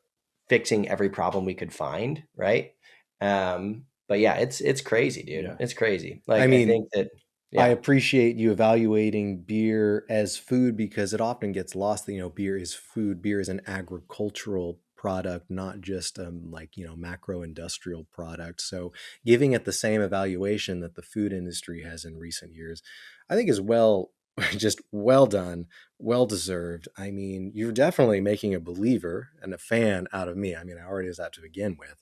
fixing every problem we could find, right? But yeah, it's crazy, dude. Yeah. It's crazy. Like, I think that. Yeah. I appreciate you evaluating beer as food because it often gets lost that, beer is food. Beer is an agricultural product, not just macro industrial product. So giving it the same evaluation that the food industry has in recent years, I think is just well done, well deserved. I mean, you're definitely making a believer and a fan out of me. I mean, I already was that to begin with.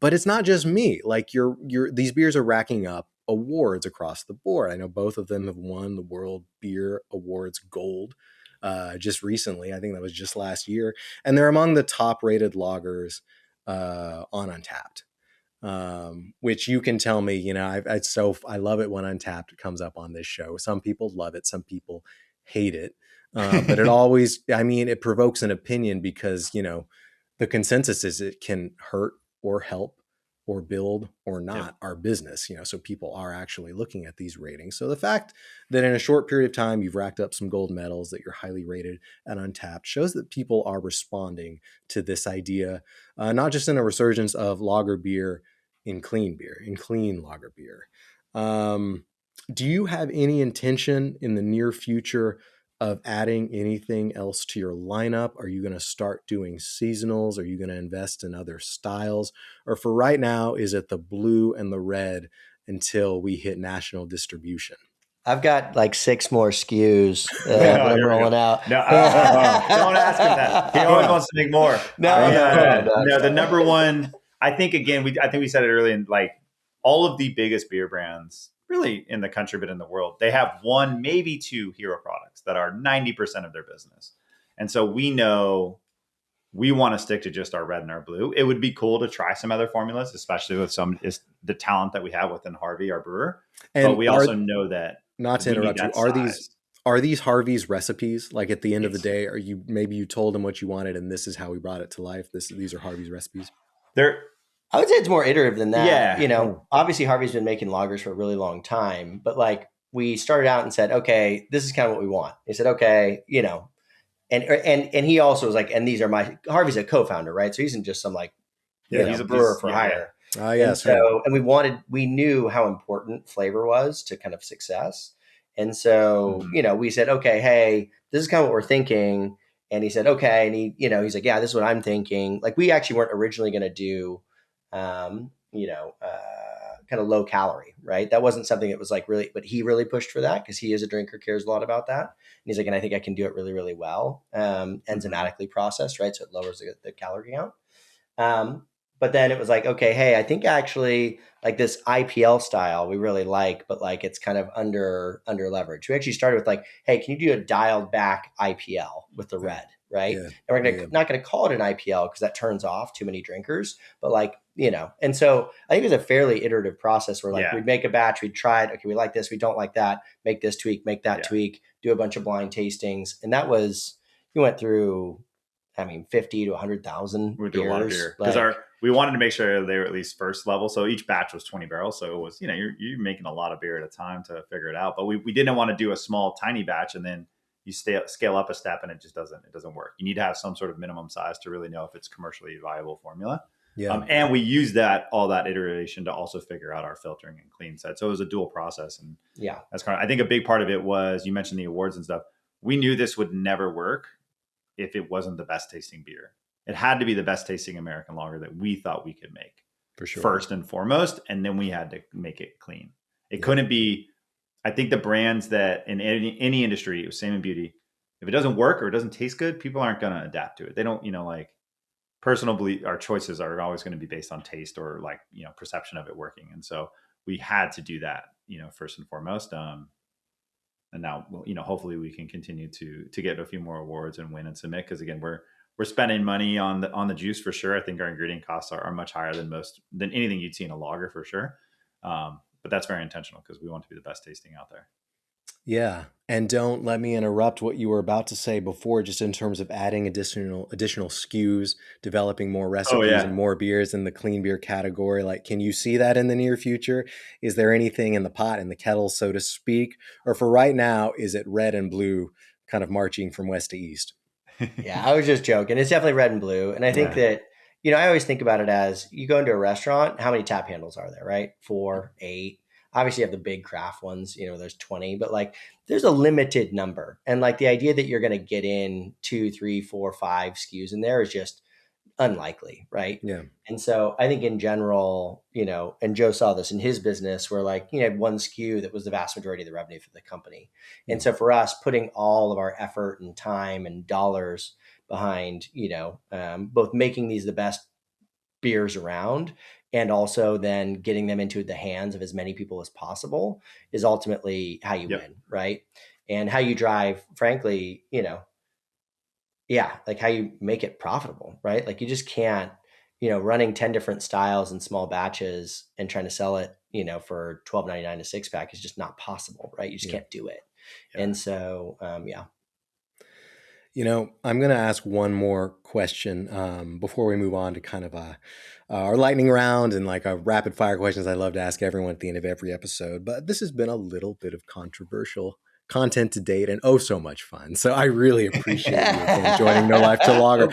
But it's not just me. Like, these beers are racking up awards across the board. I know both of them have won the World Beer Awards Gold just recently. I think that was just last year. And they're among the top rated lagers on Untapped, which you can tell me, I love it when Untapped comes up on this show. Some people love it. Some people hate it. But it always, it provokes an opinion because, the consensus is it can hurt or help or build or not our business, so people are actually looking at these ratings. So the fact that in a short period of time, you've racked up some gold medals, that you're highly rated at Untapped, shows that people are responding to this idea, not just in a resurgence of lager beer in clean lager beer. Do you have any intention in the near future of adding anything else to your lineup? Are you going to start doing seasonals? Are you going to invest in other styles? Or for right now, is it the blue and the red until we hit national distribution? I've got like 6 more SKUs I'm rolling out. No, don't ask him that. He always wants to make more. No, the number one, I think, again, I think we said it earlier, in like all of the biggest beer brands really in the country, but in the world, they have 1, maybe 2 hero products that are 90% of their business. And so we know we want to stick to just our red and our blue. It would be cool to try some other formulas, especially with the talent that we have within Harvey, our brewer. And but we also know that, not to interrupt you, are these Harvey's recipes? Like, at the end of the day, maybe you told them what you wanted and this is how we brought it to life? These are Harvey's recipes? I would say it's more iterative than that. Yeah. Obviously Harvey's been making lagers for a really long time, but like, we started out and said, okay, this is kind of what we want. He said, okay, and he also was like, and these are Harvey's a co-founder, right? So he isn't just some he's a brewer for hire. Oh, yes. And we knew how important flavor was to kind of success. And so, we said, okay, hey, this is kind of what we're thinking. And he said, okay. And he's like, yeah, this is what I'm thinking. Like, we actually weren't originally going to do, kind of low calorie, right? That wasn't something that was like really, but he really pushed for that because he is a drinker, cares a lot about that. And he's like, and I think I can do it really, really well, enzymatically processed, right? So it lowers the calorie count. But then it was like, okay, hey, I think actually like this IPL style we really like, but like it's kind of under leverage. We actually started with like, hey, can you do a dialed back IPL with the red, right? Yeah. And we're not going to call it an IPL because that turns off too many drinkers, but like, and so I think it was a fairly iterative process where like we'd make a batch, we'd try it. Okay, we like this, we don't like that, make this tweak, make that tweak, do a bunch of blind tastings. And that was, we went through, 50 to 100,000 We do a lot of beer like, because we wanted to make sure they were at least first level. So each batch was 20 barrels. So it was, you're making a lot of beer at a time to figure it out. But we didn't want to do a small, tiny batch and then you scale up a step and it doesn't work. You need to have some sort of minimum size to really know if it's commercially viable formula. Yeah. And we use all that iteration to also figure out our filtering and clean set. So it was a dual process. And that's I think a big part of it was, you mentioned the awards and stuff. We knew this would never work if it wasn't the best tasting beer. It had to be the best tasting American lager that we thought we could make, for sure, first and foremost. And then we had to make it clean. It couldn't be, I think the brands that in any industry, it was same in beauty. If it doesn't work or it doesn't taste good, people aren't going to adapt to it. They don't, like personal belief, our choices are always going to be based on taste or like, perception of it working. And so we had to do that, first and foremost. And now, hopefully we can continue to get a few more awards and win and submit. Cause again, we're spending money on the juice for sure. I think our ingredient costs are much higher than anything you'd see in a lager for sure. But that's very intentional because we want to be the best tasting out there. Yeah. And don't let me interrupt what you were about to say before, just in terms of adding additional SKUs, developing more recipes and more beers in the clean beer category. Like, can you see that in the near future? Is there anything in the pot, in the kettle, so to speak? Or for right now, is it red and blue kind of marching from west to east? Yeah, I was just joking. It's definitely red and blue. And I think that, I always think about it as you go into a restaurant, how many tap handles are there, right? 4, 8. Obviously you have the big craft ones, there's 20, but like there's a limited number. And like the idea that you're going to get in 2, 3, 4, 5 SKUs in there is just unlikely. Right. Yeah. And so I think in general, and Joe saw this in his business where like, he had one SKU that was the vast majority of the revenue for the company. And so for us, putting all of our effort and time and dollars behind, both making these the best beers around and also then getting them into the hands of as many people as possible is ultimately how you win, right? And how you drive, frankly, like how you make it profitable, right? Like you just can't, running 10 different styles in small batches and trying to sell it, for $12.99 a 6-pack is just not possible, right? You just can't do it. And so, I'm going to ask one more question before we move on to kind of our lightning round and like our rapid fire questions I love to ask everyone at the end of every episode. But this has been a little bit of controversial content to date and so much fun. So I really appreciate you again joining No Life Till Lager.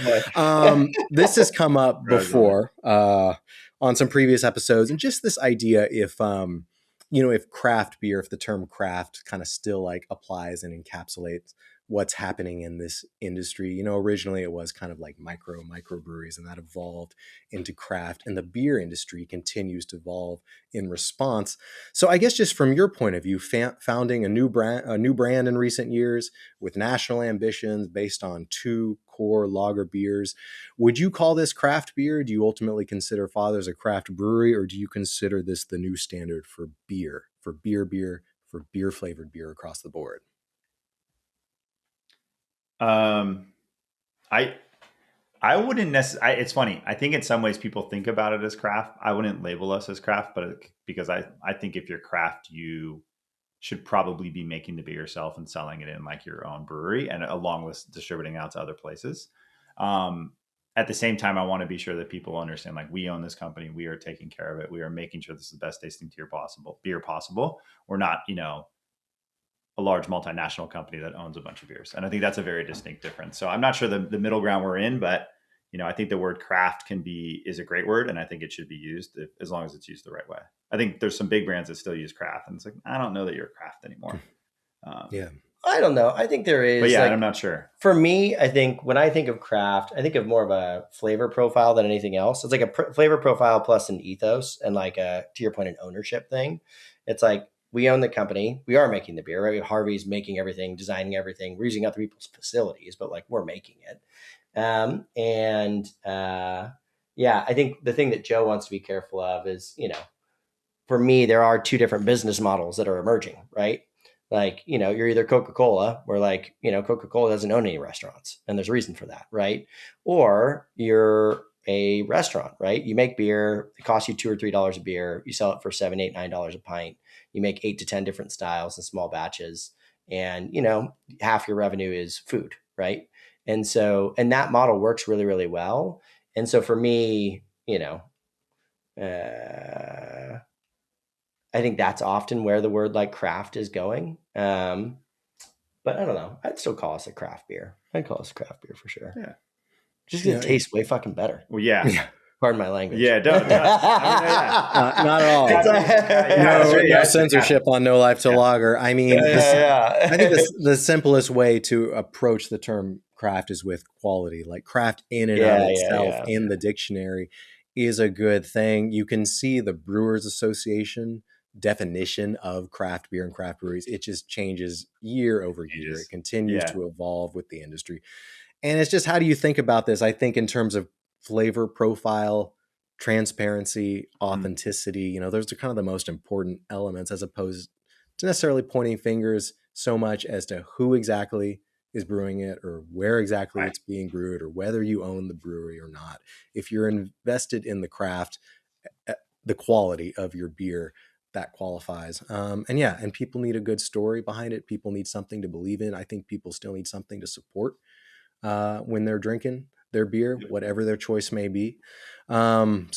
This has come up before on some previous episodes, and just this idea if craft beer, if the term craft kind of still like applies and encapsulates what's happening in this industry. Originally it was kind of like microbreweries, and that evolved into craft, and the beer industry continues to evolve in response. So I guess just from your point of view, founding a new brand in recent years with national ambitions based on 2 core lager beers, would you call this craft beer? Do you ultimately consider Father's a craft brewery, or do you consider this the new standard for beer, for beer flavored beer across the board? I wouldn't necessarily, it's funny. I think in some ways people think about it as craft. I wouldn't label us as craft, but because I think if you're craft, you should probably be making the beer yourself and selling it in like your own brewery and along with distributing out to other places. At the same time, I want to be sure that people understand, like, we own this company. We are taking care of it. We are making sure this is the best tasting beer possible. We're not, a large multinational company that owns a bunch of beers. And I think that's a very distinct difference. So I'm not sure the middle ground we're in, but I think the word craft is a great word. And I think it should be used as long as it's used the right way. I think there's some big brands that still use craft, and it's like, I don't know that you're a craft anymore. I don't know. I think there is, but I'm not sure. For me, I think when I think of craft, I think of more of a flavor profile than anything else. It's like a flavor profile plus an ethos and like to your point, an ownership thing. It's like, we own the company. We are making the beer, right? Harvey's making everything, designing everything. We're using other people's facilities, but like we're making it. Yeah, I think the thing that Joe wants to be careful of is, for me, there are two different business models that are emerging, right? Like, you're either Coca-Cola, where like, Coca-Cola doesn't own any restaurants, and there's a reason for that, right? Or you're a restaurant, right? You make beer, it costs you $2 or $3 a beer, you sell it for $7, $8, $9 a pint. You make 8 to 10 different styles in small batches, and half your revenue is food, right? And that model works really, really well. And so for me, uh, I think that's often where the word like craft is going. But I don't know. I'd still call us a craft beer. I'd call us a craft beer for sure. Yeah. Just because it tastes way fucking better. Well, yeah. Pardon my language. Yeah, don't. Not at all. No censorship on No Life Till Lager. I mean, I think the simplest way to approach the term craft is with quality. Like craft in and of itself in the dictionary is a good thing. You can see the Brewers Association definition of craft beer and craft breweries. It just changes year over year. It continues to evolve with the industry. And it's just, how do you think about this? I think in terms of flavor profile, transparency, authenticity, those are kind of the most important elements, as opposed to necessarily pointing fingers so much as to who exactly is brewing it or where exactly it's being brewed or whether you own the brewery or not. If you're invested in the craft, the quality of your beer, that qualifies. And people need a good story behind it. People need something to believe in. I think people still need something to support when they're drinking their beer, whatever their choice may be. Here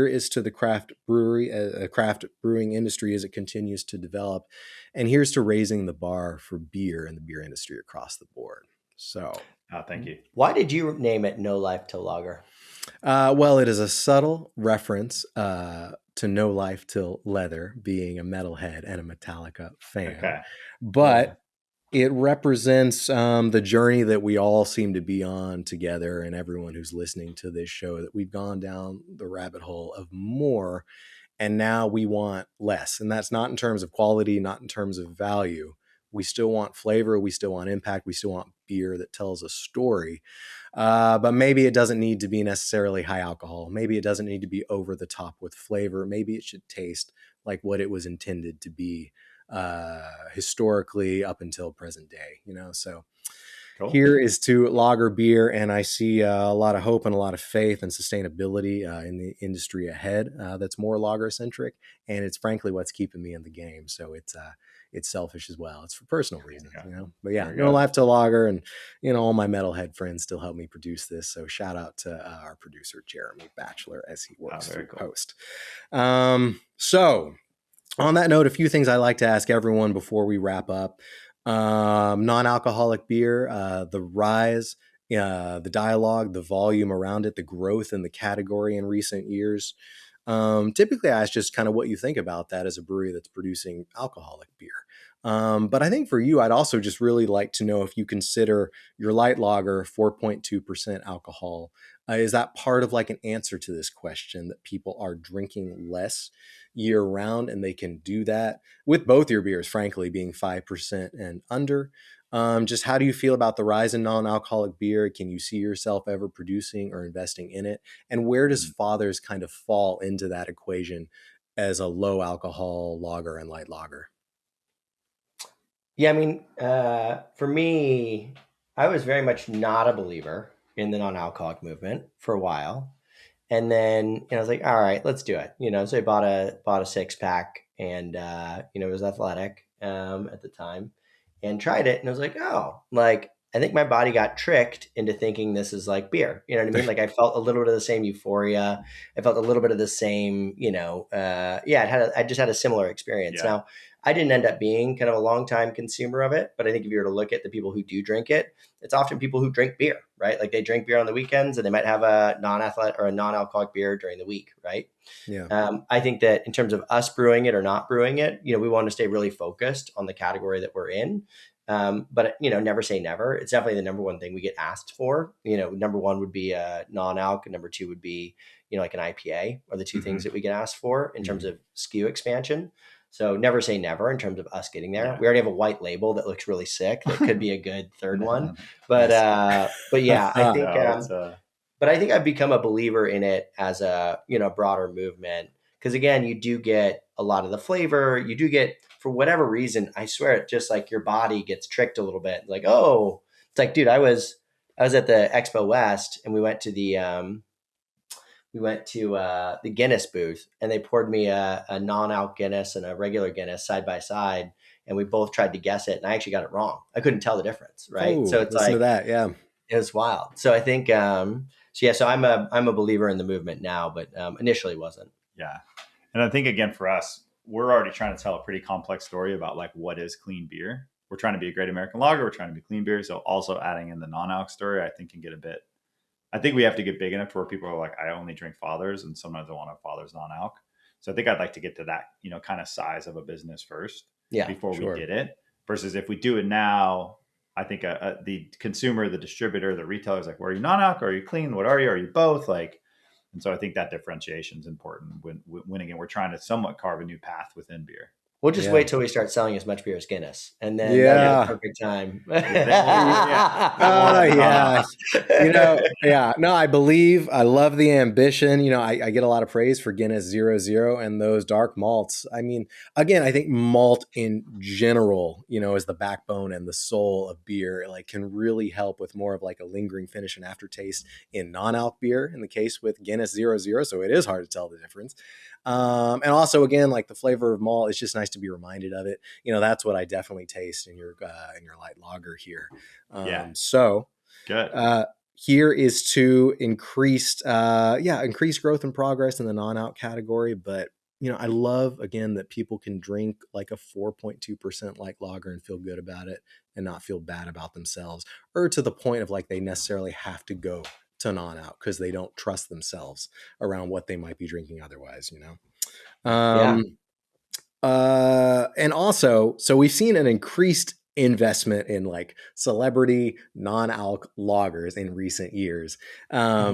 is to the craft brewery, craft brewing industry as it continues to develop. And here's to raising the bar for beer in the beer industry across the board. So, thank you. Why did you name it No Life Till Lager? Well, it is a subtle reference to No Life Till Leather, being a metalhead and a Metallica fan. Okay. But it represents the journey that we all seem to be on together, and everyone who's listening to this show, that we've gone down the rabbit hole of more, and now we want less. And that's not in terms of quality, not in terms of value. We still want flavor. We still want impact. We still want beer that tells a story. But maybe it doesn't need to be necessarily high alcohol. Maybe it doesn't need to be over the top with flavor. Maybe it should taste like what it was intended to be historically up until present day, so cool. Here is to lager beer, and I see a lot of hope and a lot of faith and sustainability in the industry ahead that's more lager centric, and it's frankly what's keeping me in the game. So it's selfish as well. It's for personal reasons, but No Life Till Lager, and all my metalhead friends still help me produce this, so shout out to our producer Jeremy Batchelor as he works through post. So on that note, a few things I like to ask everyone before we wrap up. Non-alcoholic beer, the rise, the dialogue, the volume around it, the growth in the category in recent years. Typically, I ask just kind of what you think about that as a brewery that's producing alcoholic beer. But I think for you, I'd also just really like to know if you consider your light lager 4.2% alcohol. Is that part of like an answer to this question, that people are drinking less year round, and they can do that with both your beers, frankly, being 5% and under? Just how do you feel about the rise in non-alcoholic beer? Can you see yourself ever producing or investing in it? And where does Father's kind of fall into that equation as a low alcohol lager and light lager? Yeah, I mean, for me, I was very much not a believer in the non-alcoholic movement for a while. And then I was like, all right, let's do it. So I bought a 6-pack, and it was athletic at the time, and tried it, and I was like, oh, like I think my body got tricked into thinking this is like beer. You know what I mean? Like I felt a little bit of the same euphoria. I felt a little bit of the same, I just had a similar experience. Yeah. Now, I didn't end up being kind of a long time consumer of it, but I think if you were to look at the people who do drink it, it's often people who drink beer, right? Like they drink beer on the weekends, and they might have a non-athletic or a non-alcoholic beer during the week, right? Yeah. I think that in terms of us brewing it or not brewing it, we want to stay really focused on the category that we're in. But never say never. It's definitely the number one thing we get asked for. Number one would be a non-alc, and number two would be, like an IPA, are the two things that we get asked for in terms of SKU expansion. So never say never in terms of us getting there. Yeah. We already have a white label that looks really sick. That could be a good third one. But yeah, I think but I think I've become a believer in it as a, broader movement. Because again, you do get a lot of the flavor. You do get, for whatever reason, I swear, it just like your body gets tricked a little bit. Like, oh, it's like, dude, I was at the Expo West, and we went to the Guinness booth, and they poured me a non-alc Guinness and a regular Guinness side by side, and we both tried to guess it, and I actually got it wrong. I couldn't tell the difference, right? Oh, So it's listen to like, that. Yeah. it was wild. So I think, so I'm a believer in the movement now, but initially wasn't. Yeah. And I think, again, for us, we're already trying to tell a pretty complex story about like what is clean beer. We're trying to be a great American lager. We're trying to be clean beer. So also adding in the non-alc story, I think I think we have to get big enough where people are like, I only drink Fathers, and sometimes I want a Fathers non-alc. So I think I'd like to get to that, kind of size of a business first before we did it, versus if we do it now, I think the consumer, the distributor, the retailer is like, well, are you non-alc? Are you clean? What are you? Are you both? Like, and so I think that differentiation is important when again, we're trying to somewhat carve a new path within beer. We'll just wait till we start selling as much beer as Guinness, and then Yeah. that'll be the perfect time. No, I love the ambition. I get a lot of praise for Guinness 0.0 and those dark malts. I mean, again, I think malt in general, is the backbone and the soul of beer. Like, can really help with more of like a lingering finish and aftertaste in non-alc beer, in the case with Guinness 0.0. So it is hard to tell the difference. And also, again, like the flavor of malt, it's just nice to be reminded of it. That's what I definitely taste in your light lager here. So good. Here is to increased growth and progress in the non-alc category. But I love, again, that people can drink like a 4.2% light lager and feel good about it and not feel bad about themselves, or to the point of like they necessarily have to go to non-alc because they don't trust themselves around what they might be drinking otherwise. And also, so we've seen an increased investment in like celebrity non-alc lagers in recent years. I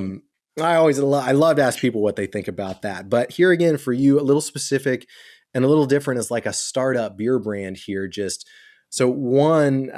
love to ask people what they think about that. But here again, for you, a little specific and a little different as like a startup beer brand here. Just so one,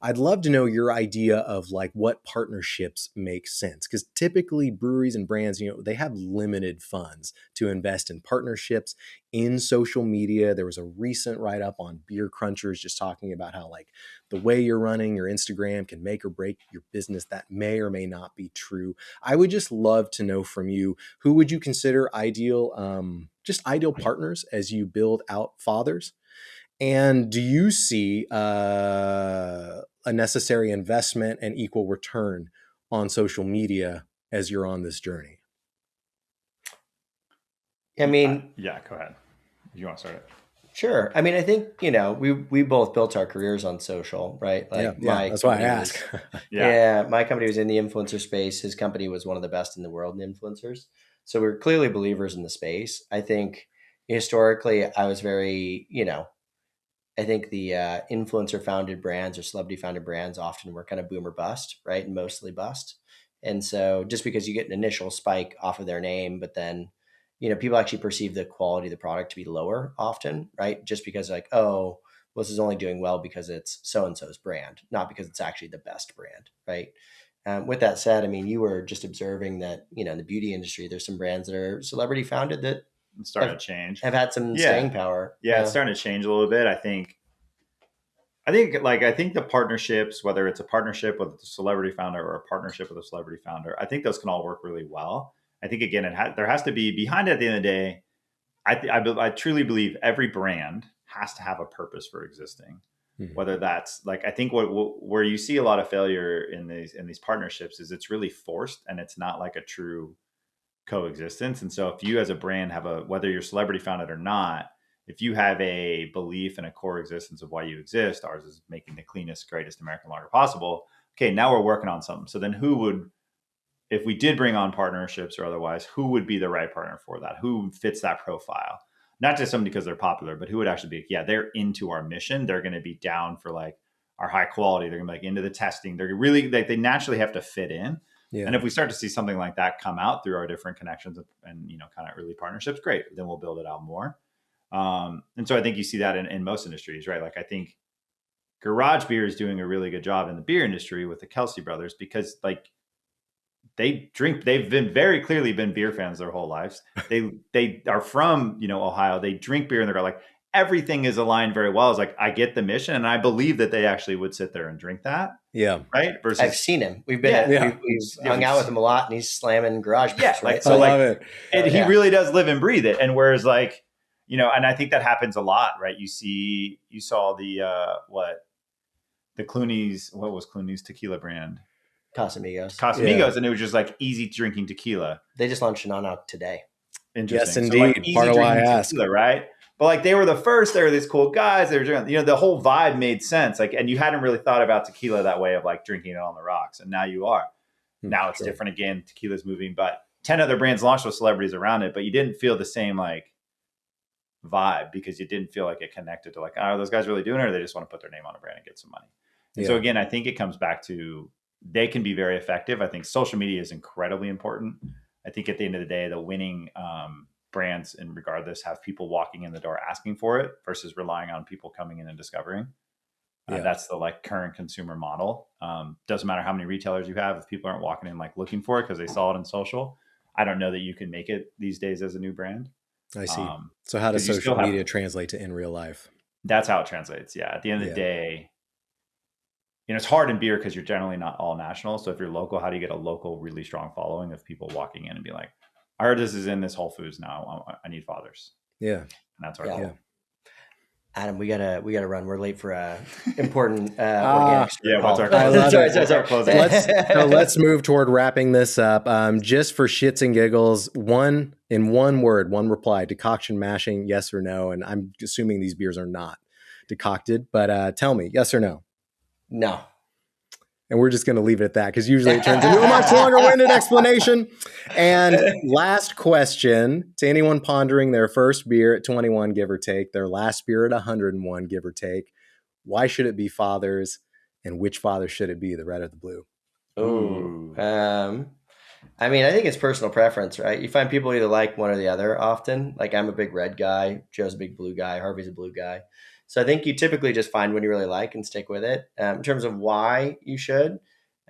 I'd love to know your idea of like what partnerships make sense, because typically breweries and brands, they have limited funds to invest in partnerships in social media. There was a recent write-up on Beer Crunchers just talking about how like the way you're running your Instagram can make or break your business. That may or may not be true. I would just love to know from you, who would you consider ideal partners as you build out Fathers? And do you see a necessary investment and equal return on social media as you're on this journey? I mean, go ahead. You want to start it? Sure. I mean, I think, we both built our careers on social, right? Like, that's why I ask. My company was in the influencer space. His company was one of the best in the world in influencers. So we're clearly believers in the space. I think historically I was very, I think the influencer founded brands or celebrity founded brands often were kind of boom or bust, right? And mostly bust. And so just because you get an initial spike off of their name, but then, people actually perceive the quality of the product to be lower often, right? Just because like, oh, well, this is only doing well because it's so-and-so's brand, not because it's actually the best brand, right? With that said, I mean, you were just observing that, in the beauty industry, there's some brands that are celebrity founded that It's starting to change. have had some staying power. Yeah, it's starting to change a little bit. I think the partnerships, whether it's a partnership with a celebrity founder or a partnership with a celebrity founder, I think those can all work really well. I think, again, there has to be behind it at the end of the day. I truly believe every brand has to have a purpose for existing. Mm-hmm. Whether that's like, I think where you see a lot of failure in these partnerships is it's really forced and it's not like a true coexistence. And so if you as a brand have whether you're celebrity founded or not, if you have a belief and a core existence of why you exist, ours is making the cleanest, greatest American lager possible. Okay, now we're working on something. So then if we did bring on partnerships or otherwise, who would be the right partner for that? Who fits that profile? Not just somebody because they're popular, but who would actually be, they're into our mission. They're going to be down for like our high quality. They're going to be like into the testing. They're really like, they naturally have to fit in. Yeah. And if we start to see something like that come out through our different connections and kind of early partnerships, great. Then we'll build it out more. And so I think you see that in most industries, right? Like I think Garage Beer is doing a really good job in the beer industry with the Kelsey brothers because like they drink. They've been very clearly been beer fans their whole lives. They are from, Ohio. They drink beer and they're like, everything is aligned very well. It's like, I get the mission, and I believe that they actually would sit there and drink that. Yeah. Right. Versus, I've seen him. We've been we've hung out with him a lot, and he's slamming garage beers, right? So I love it. And he really does live and breathe it. And whereas like, and I think that happens a lot, right? You saw the the Clooney's, what was Clooney's tequila brand? Casamigos. And it was just like easy drinking tequila. They just launched it on today. Yes, Interesting. indeed. So like easy Part of why I drinking asked. tequila, right? But like they were the first. They were these cool guys. They were doing, the whole vibe made sense. Like, and you hadn't really thought about tequila that way of like drinking it on the rocks, and now you are. Now it's different again. Tequila's moving, but 10 other brands launched with celebrities around it, but you didn't feel the same like vibe because you didn't feel like it connected to like, are those guys really doing it, or they just want to put their name on a brand and get some money? And so again, I think it comes back to they can be very effective. I think social media is incredibly important. I think at the end of the day, the winning brands, and regardless, have people walking in the door asking for it versus relying on people coming in and discovering. That's the like current consumer model. Doesn't matter how many retailers you have, if people aren't walking in like looking for it because they saw it on social. I don't know that you can make it these days as a new brand. I see. So how does social media translate to in real life? That's how it translates. Yeah. At the end of the day, it's hard in beer because you're generally not all national. So if you're local, how do you get a local, really strong following of people walking in and be like, I heard this is in this Whole Foods now. I need fathers. Yeah. And that's our goal. Yeah. Adam, we gotta run. We're late for a important organic what's our closing? Let's move toward wrapping this up. Just for shits and giggles, one word, one reply: decoction mashing, yes or no? And I'm assuming these beers are not decocted, but tell me, yes or no? No. And we're just going to leave it at that because usually it turns into a much longer-winded explanation. And last question, to anyone pondering their first beer at 21, give or take, their last beer at 101, give or take, why should it be Fathers, and which Father should it be, the red or the blue? Ooh. I mean, I think it's personal preference, right? You find people either like one or the other often. Like I'm a big red guy, Joe's a big blue guy, Harvey's a blue guy. So I think you typically just find one you really like and stick with it. In terms of why you should,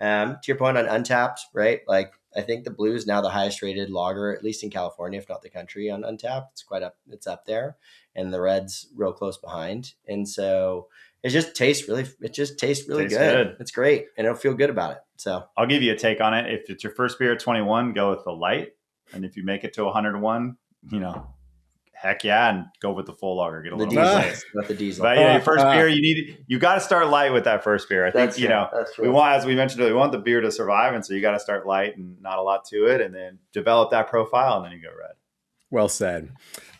to your point on Untapped, right? Like I think the blue is now the highest rated lager, at least in California, if not the country, on Untapped. It's up there, and the red's real close behind. And so it just tastes really good. It's great, and it'll feel good about it. So I'll give you a take on it. If it's your first beer at 21, go with the light, and if you make it to 101, heck yeah, and go with the full lager. Get a little with the diesel. But your first beer, you got to start light with that first beer. I think that's true. We want, as we mentioned earlier, we want the beer to survive, and so you got to start light and not a lot to it, and then develop that profile, and then you go red. Well said.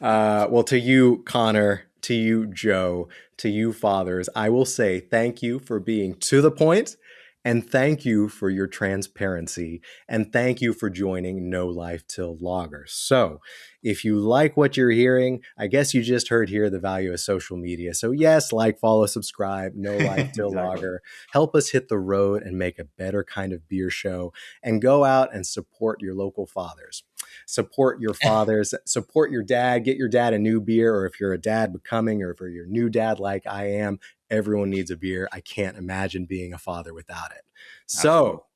Well, to you, Conor, to you, Joe, to you, Fathers, I will say thank you for being to the point. And thank you for your transparency. And thank you for joining No Life Till Lager. So if you like what you're hearing, I guess you just heard here the value of social media. So yes, like, follow, subscribe, No Life Till Lager. Help us hit the road and make a better kind of beer show. And go out and support your local fathers. Support your fathers. Support your dad. Get your dad a new beer. Or if you're a dad becoming, or if you're your new dad like I am, everyone needs a beer. I can't imagine being a father without it. So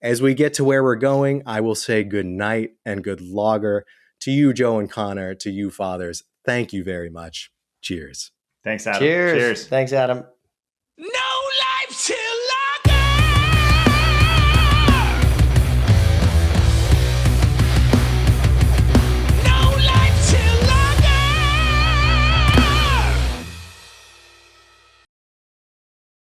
as we get to where we're going, I will say good night and good lager to you, Joe and Conor, to you, Fathers. Thank you very much. Cheers. Thanks, Adam. Cheers. Thanks, Adam. No